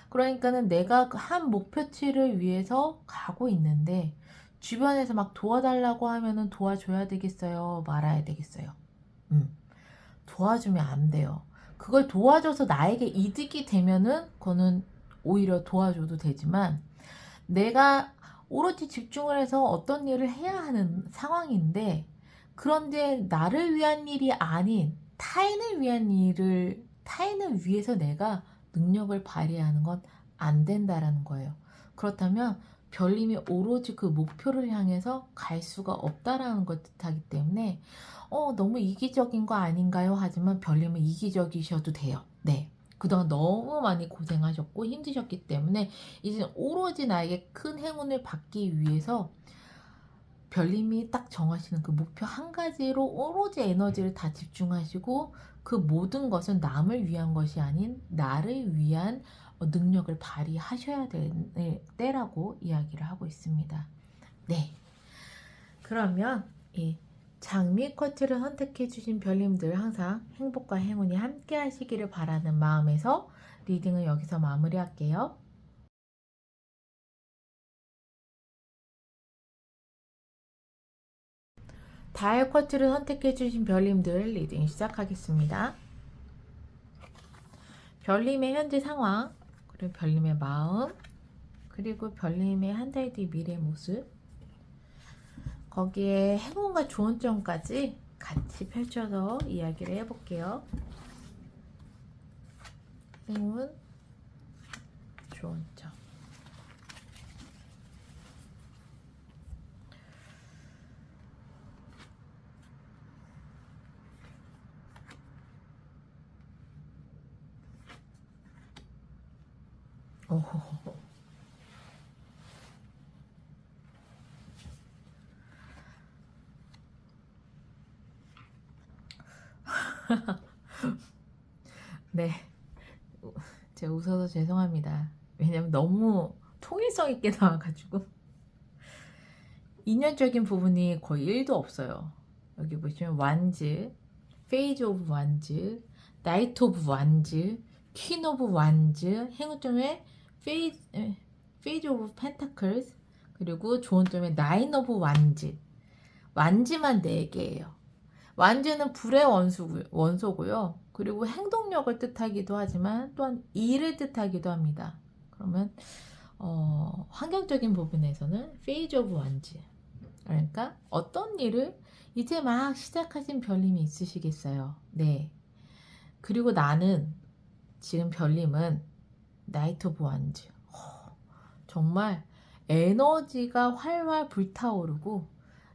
그러니까는 내가 한 목표치를 위해서 가고 있는데 주변에서 막 도와달라고 하면은 도와줘야 되겠어요? 말아야 되겠어요? 도와주면 안 돼요. 그걸 도와줘서 나에게 이득이 되면은 그거는 오히려 도와줘도 되지만 내가 오로지 집중을 해서 어떤 일을 해야 하는 상황인데 그런데 나를 위한 일이 아닌 타인을 위한 일을 타인을 위해서 내가 능력을 발휘하는 건 안 된다라는 거예요. 그렇다면 별님이 오로지 그 목표를 향해서 갈 수가 없다라는 걸 뜻하기 때문에 너무 이기적인 거 아닌가요? 하지만 별님은 이기적이셔도 돼요. 네. 그동안 너무 많이 고생하셨고 힘드셨기 때문에 이제 오로지 나에게 큰 행운을 받기 위해서 별님이 딱 정하시는 그 목표 한 가지로 오로지 에너지를 다 집중하시고 그 모든 것은 남을 위한 것이 아닌 나를 위한 능력을 발휘하셔야 되는 때라고 이야기를 하고 있습니다. 네. 그러면 이 장미 쿼츠를 선택해 주신 별님들 항상 행복과 행운이 함께 하시기를 바라는 마음에서 리딩을 여기서 마무리할게요. 다알 쿼츠를 선택해 주신 별님들 리딩 시작하겠습니다. 별님의 현재 상황, 그리고 별님의 마음, 그리고 별님의 한 달 뒤 미래 모습, 거기에 행운과 좋은 점까지 같이 펼쳐서 이야기를 해볼게요. 행운, 좋은 점. 오호호. 네, 제가 웃어서 죄송합니다. 왜냐면 너무 통일성 있게 나와가지고 인연적인 부분이 거의 1도 없어요. 여기 보시면 완즈, 페이즈 오브 완즈, 나이트 오브 완즈, 퀸 오브 완즈, 행운점에 페이즈 오브 펜타클스, 그리고 좋은 점에 나인 오브 완즈. 완즈만 4개예요. 완즈는 불의 원소고요. 그리고 행동력을 뜻하기도 하지만 또한 일을 뜻하기도 합니다. 그러면 환경적인 부분에서는 페이즈 오브 완즈. 그러니까 어떤 일을 이제 막 시작하신 별님이 있으시겠어요. 네. 그리고 나는 지금 별님은 나이트 오브 완즈. 정말 에너지가 활활 불타오르고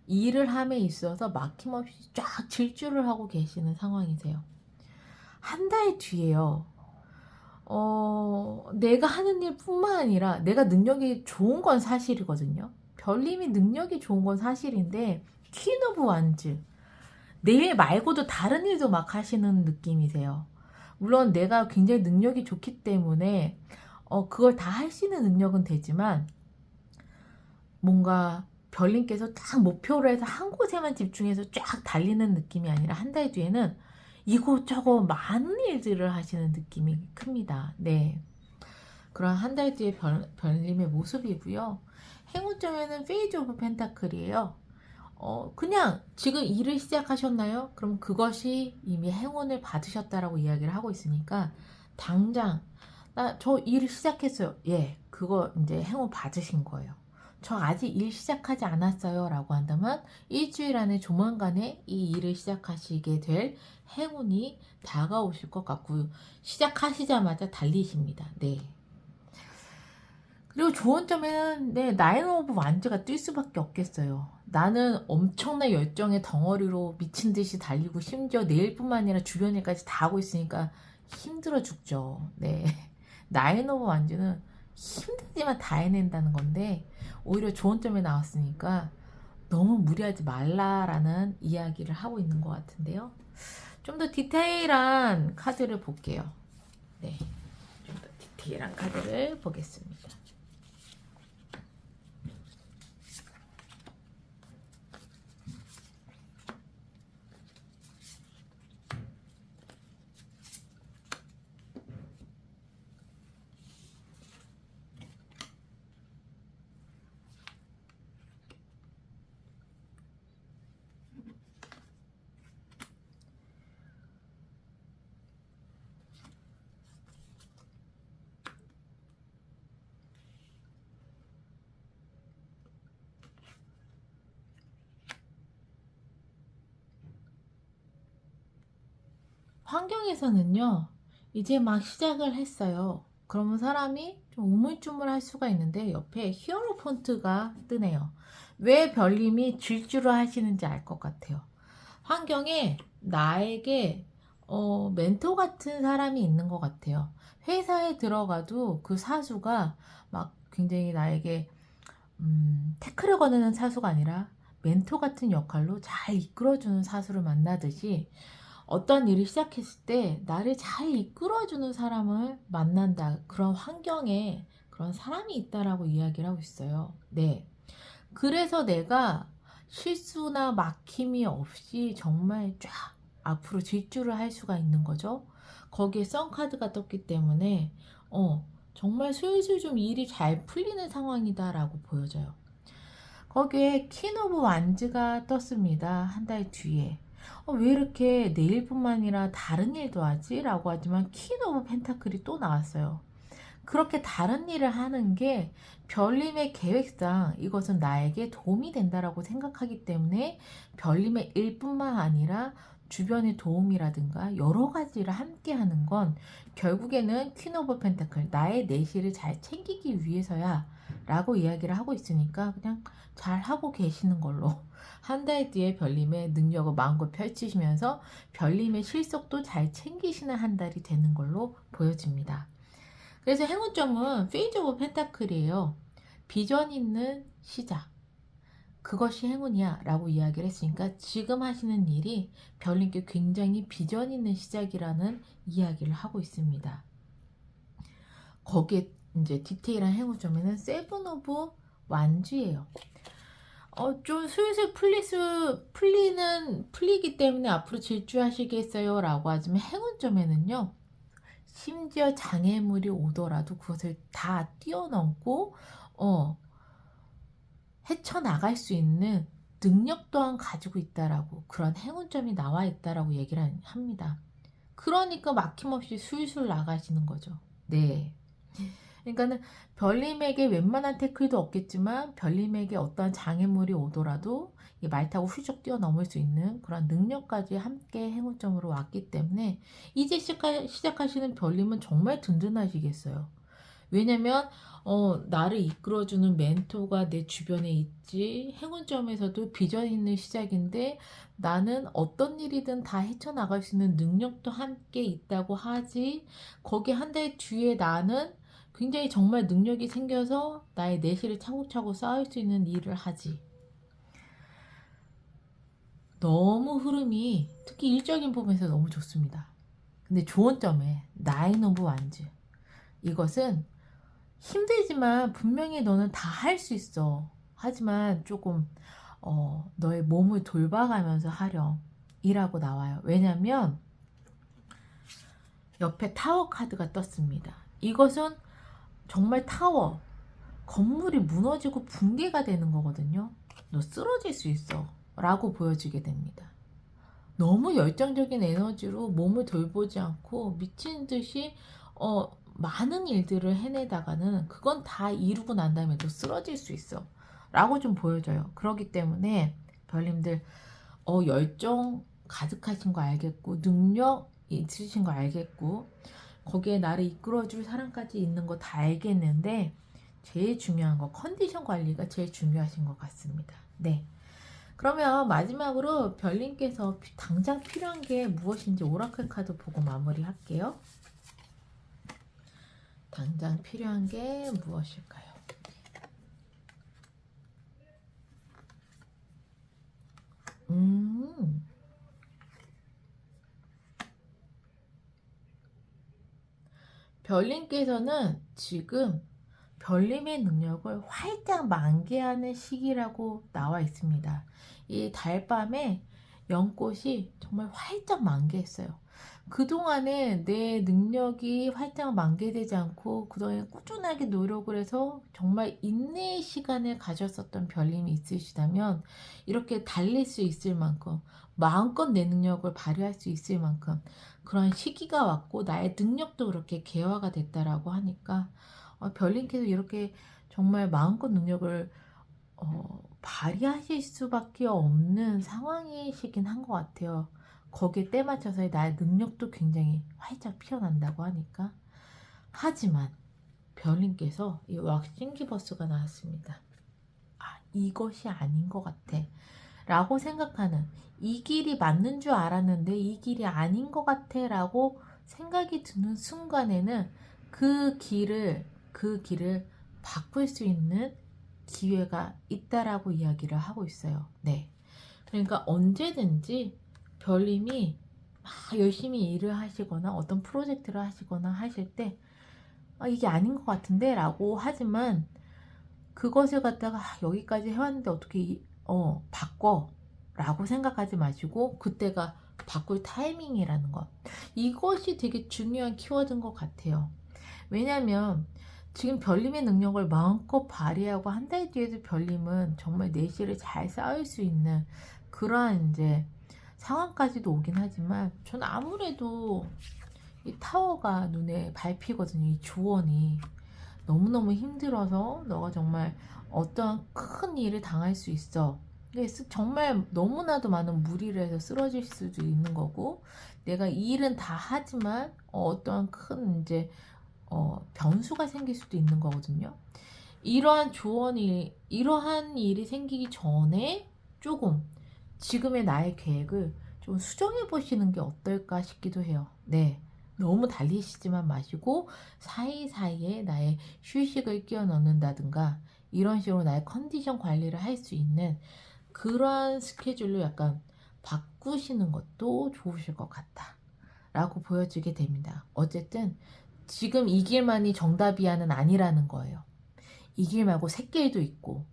일을 함에 있어서 막힘없이 쫙 질주를 하고 계시는 상황이세요. 한 달 뒤에요. 내가 하는 일뿐만 아니라 내가 능력이 좋은 건 사실이거든요. 별님이 능력이 좋은 건 사실인데 퀸 오브 완즈. 내일 말고도 다른 일도 막 하시는 느낌이세요. 물론 내가 굉장히 능력이 좋기 때문에 그걸 다 할 수 있는 능력은 되지만 뭔가 별님께서 딱 목표를 해서 한 곳에만 집중해서 쫙 달리는 느낌이 아니라 한 달 뒤에는 이곳저곳 많은 일들을 하시는 느낌이 큽니다. 네. 그런 한 달 뒤에 별님의 모습이고요. 행운점에는 페이즈 오브 펜타클이에요. 그냥 지금 일을 시작하셨나요? 그럼 그것이 이미 행운을 받으셨다라고 이야기를 하고 있으니까 당장 저 일을 시작했어요. 예, 그거 이제 행운 받으신 거예요. 저 아직 일 시작하지 않았어요 라고 한다면 일주일 안에 조만간에 이 일을 시작하시게 될 행운이 다가오실 것 같고요. 시작하시자마자 달리십니다. 네. 그리고 좋은 점에는 나인 오브 완즈가 뜰 수밖에 없겠어요. 나는 엄청난 열정의 덩어리로 미친 듯이 달리고 심지어 내일뿐만 아니라 주변 일까지 다 하고 있으니까 힘들어 죽죠. 네. 나인 오브 완즈는 힘들지만 다 해낸다는 건데 오히려 좋은 점에 나왔으니까 너무 무리하지 말라라는 이야기를 하고 있는 것 같은데요. 좀 더 디테일한 카드를 볼게요. 네. 좀 더 디테일한 카드를 보겠습니다. 환경에서는요, 이제 막 시작을 했어요. 그러면 사람이 좀 우물쭈물할 수가 있는데 옆에 히어로 폰트가 뜨네요. 왜 별님이 질주를 하시는지 알 것 같아요. 환경에 나에게 멘토 같은 사람이 있는 것 같아요. 회사에 들어가도 그 사수가 막 굉장히 나에게 태클을 거는 사수가 아니라 멘토 같은 역할로 잘 이끌어주는 사수를 만나듯이 어떤 일을 시작했을 때 나를 잘 이끌어주는 사람을 만난다. 그런 환경에 그런 사람이 있다라고 이야기를 하고 있어요. 네. 그래서 내가 실수나 막힘이 없이 정말 쫙 앞으로 질주를 할 수가 있는 거죠. 거기에 썬카드가 떴기 때문에 정말 슬슬 좀 일이 잘 풀리는 상황이다라고 보여져요. 거기에 퀸 오브 완즈가 떴습니다. 한 달 뒤에. 왜 이렇게 내 일뿐만 아니라 다른 일도 하지? 라고 하지만 퀸 오브 펜타클이 또 나왔어요. 그렇게 다른 일을 하는 게 별님의 계획상 이것은 나에게 도움이 된다라고 생각하기 때문에 별님의 일뿐만 아니라 주변의 도움이라든가 여러 가지를 함께 하는 건 결국에는 퀸 오브 펜타클 나의 내실을 잘 챙기기 위해서야 라고 이야기를 하고 있으니까 그냥 잘 하고 계시는 걸로 한 달 뒤에 별님의 능력을 마음껏 펼치시면서 별님의 실속도 잘 챙기시는 한 달이 되는 걸로 보여집니다. 그래서 행운점은 페이즈 오브 펜타클이에요. 비전 있는 시작. 그것이 행운이야 라고 이야기를 했으니까 지금 하시는 일이 별님께 굉장히 비전 있는 시작이라는 이야기를 하고 있습니다. 거기에 이제 디테일한 행운점에는 세븐 오브 완주예요. 좀 슬슬 풀리기 때문에 앞으로 질주하시겠어요 라고 하지만 행운점에는요, 심지어 장애물이 오더라도 그것을 다 뛰어넘고 헤쳐나갈 수 있는 능력 또한 가지고 있다라고, 그런 행운점이 나와 있다라고 얘기를 합니다. 그러니까 막힘없이 술술 나가시는 거죠. 네. 그러니까는 별님에게 웬만한 태클도 없겠지만 별님에게 어떠한 장애물이 오더라도 말 타고 훌쩍 뛰어넘을 수 있는 그런 능력까지 함께 행운점으로 왔기 때문에 이제 시작하시는 별님은 정말 든든하시겠어요. 왜냐면 나를 이끌어주는 멘토가 내 주변에 있지, 행운점에서도 비전 있는 시작인데 나는 어떤 일이든 다 헤쳐나갈 수 있는 능력도 함께 있다고 하지, 거기 한 달 뒤에 나는 굉장히 정말 능력이 생겨서 나의 내실을 차곡차곡 쌓을 수 있는 일을 하지. 너무 흐름이 특히 일적인 부분에서 너무 좋습니다. 근데 좋은 점에 나인 오브 완즈, 이것은 힘들지만 분명히 너는 다 할 수 있어. 하지만 조금 너의 몸을 돌봐가면서 하렴 이라고 나와요. 왜냐면 옆에 타워 카드가 떴습니다. 이것은 정말 타워, 건물이 무너지고 붕괴가 되는 거거든요. 너 쓰러질 수 있어 라고 보여지게 됩니다. 너무 열정적인 에너지로 몸을 돌보지 않고 미친 듯이 많은 일들을 해내다가는 그건 다 이루고 난 다음에 또 쓰러질 수 있어 라고 좀 보여져요. 그렇기 때문에 별님들 열정 가득하신 거 알겠고 능력 있으신 거 알겠고 거기에 나를 이끌어줄 사람까지 있는 거 다 알겠는데 제일 중요한 거 컨디션 관리가 제일 중요하신 것 같습니다. 네. 그러면 마지막으로 별님께서 당장 필요한 게 무엇인지 오라클 카드 보고 마무리할게요. 당장 필요한 게 무엇일까요? 별님께서는 지금 별님의 능력을 활짝 만개하는 시기라고 나와 있습니다. 이 달밤에 연꽃이 정말 활짝 만개했어요. 그동안에 내 능력이 활짝 만개되지 않고 그동안에 꾸준하게 노력을 해서 정말 인내의 시간을 가졌었던 별님이 있으시다면 이렇게 달릴 수 있을 만큼 마음껏 내 능력을 발휘할 수 있을 만큼 그런 시기가 왔고 나의 능력도 그렇게 개화가 됐다라고 하니까 별님께서 이렇게 정말 마음껏 능력을 발휘하실 수밖에 없는 상황이시긴 한 것 같아요. 거기에 때 맞춰서의 나의 능력도 굉장히 활짝 피어난다고 하니까. 하지만 별님께서 이 왁싱 기버스가 나왔습니다. 아, 이것이 아닌 것 같아 라고 생각하는, 이 길이 맞는 줄 알았는데 이 길이 아닌 것 같아 라고 생각이 드는 순간에는 그 길을 바꿀 수 있는 기회가 있다라고 이야기를 하고 있어요. 네. 그러니까 언제든지 별님이 막 열심히 일을 하시거나 어떤 프로젝트를 하시거나 하실 때 이게 아닌 것 같은데 라고 하지만, 그것을 갖다가 여기까지 해왔는데 어떻게 바꿔 라고 생각하지 마시고 그때가 바꿀 타이밍이라는 것, 이것이 되게 중요한 키워드인 것 같아요. 왜냐면 지금 별님의 능력을 마음껏 발휘하고 한 달 뒤에도 별님은 정말 내실을 잘 쌓을 수 있는 그러한 이제 상황까지도 오긴 하지만, 저는 아무래도 이 타워가 눈에 밟히거든요. 이 조언이 너무너무 힘들어서 너가 정말 어떠한 큰 일을 당할 수 있어. 정말 너무나도 많은 무리를 해서 쓰러질 수도 있는 거고, 내가 이 일은 다 하지만 어떠한 큰 이제 변수가 생길 수도 있는 거거든요. 이러한 일이 생기기 전에 조금 지금의 나의 계획을 좀 수정해 보시는 게 어떨까 싶기도 해요. 네. 너무 달리시지만 마시고 사이사이에 나의 휴식을 끼워 넣는다든가 이런 식으로 나의 컨디션 관리를 할 수 있는 그러한 스케줄로 약간 바꾸시는 것도 좋으실 것 같다 라고 보여지게 됩니다. 어쨌든 지금 이 길만이 정답이야는 아니라는 거예요. 이 길 말고 샛길도 있고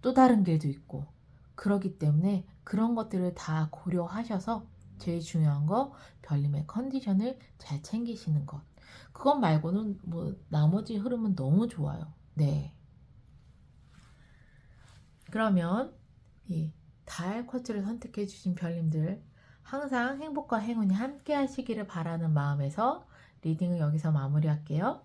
또 다른 길도 있고, 그렇기 때문에 그런 것들을 다 고려하셔서 제일 중요한 거 별님의 컨디션을 잘 챙기시는 것, 그것 말고는 뭐 나머지 흐름은 너무 좋아요. 네. 그러면 이 달 쿼츠를 선택해 주신 별님들, 항상 행복과 행운이 함께 하시기를 바라는 마음에서 리딩을 여기서 마무리할게요.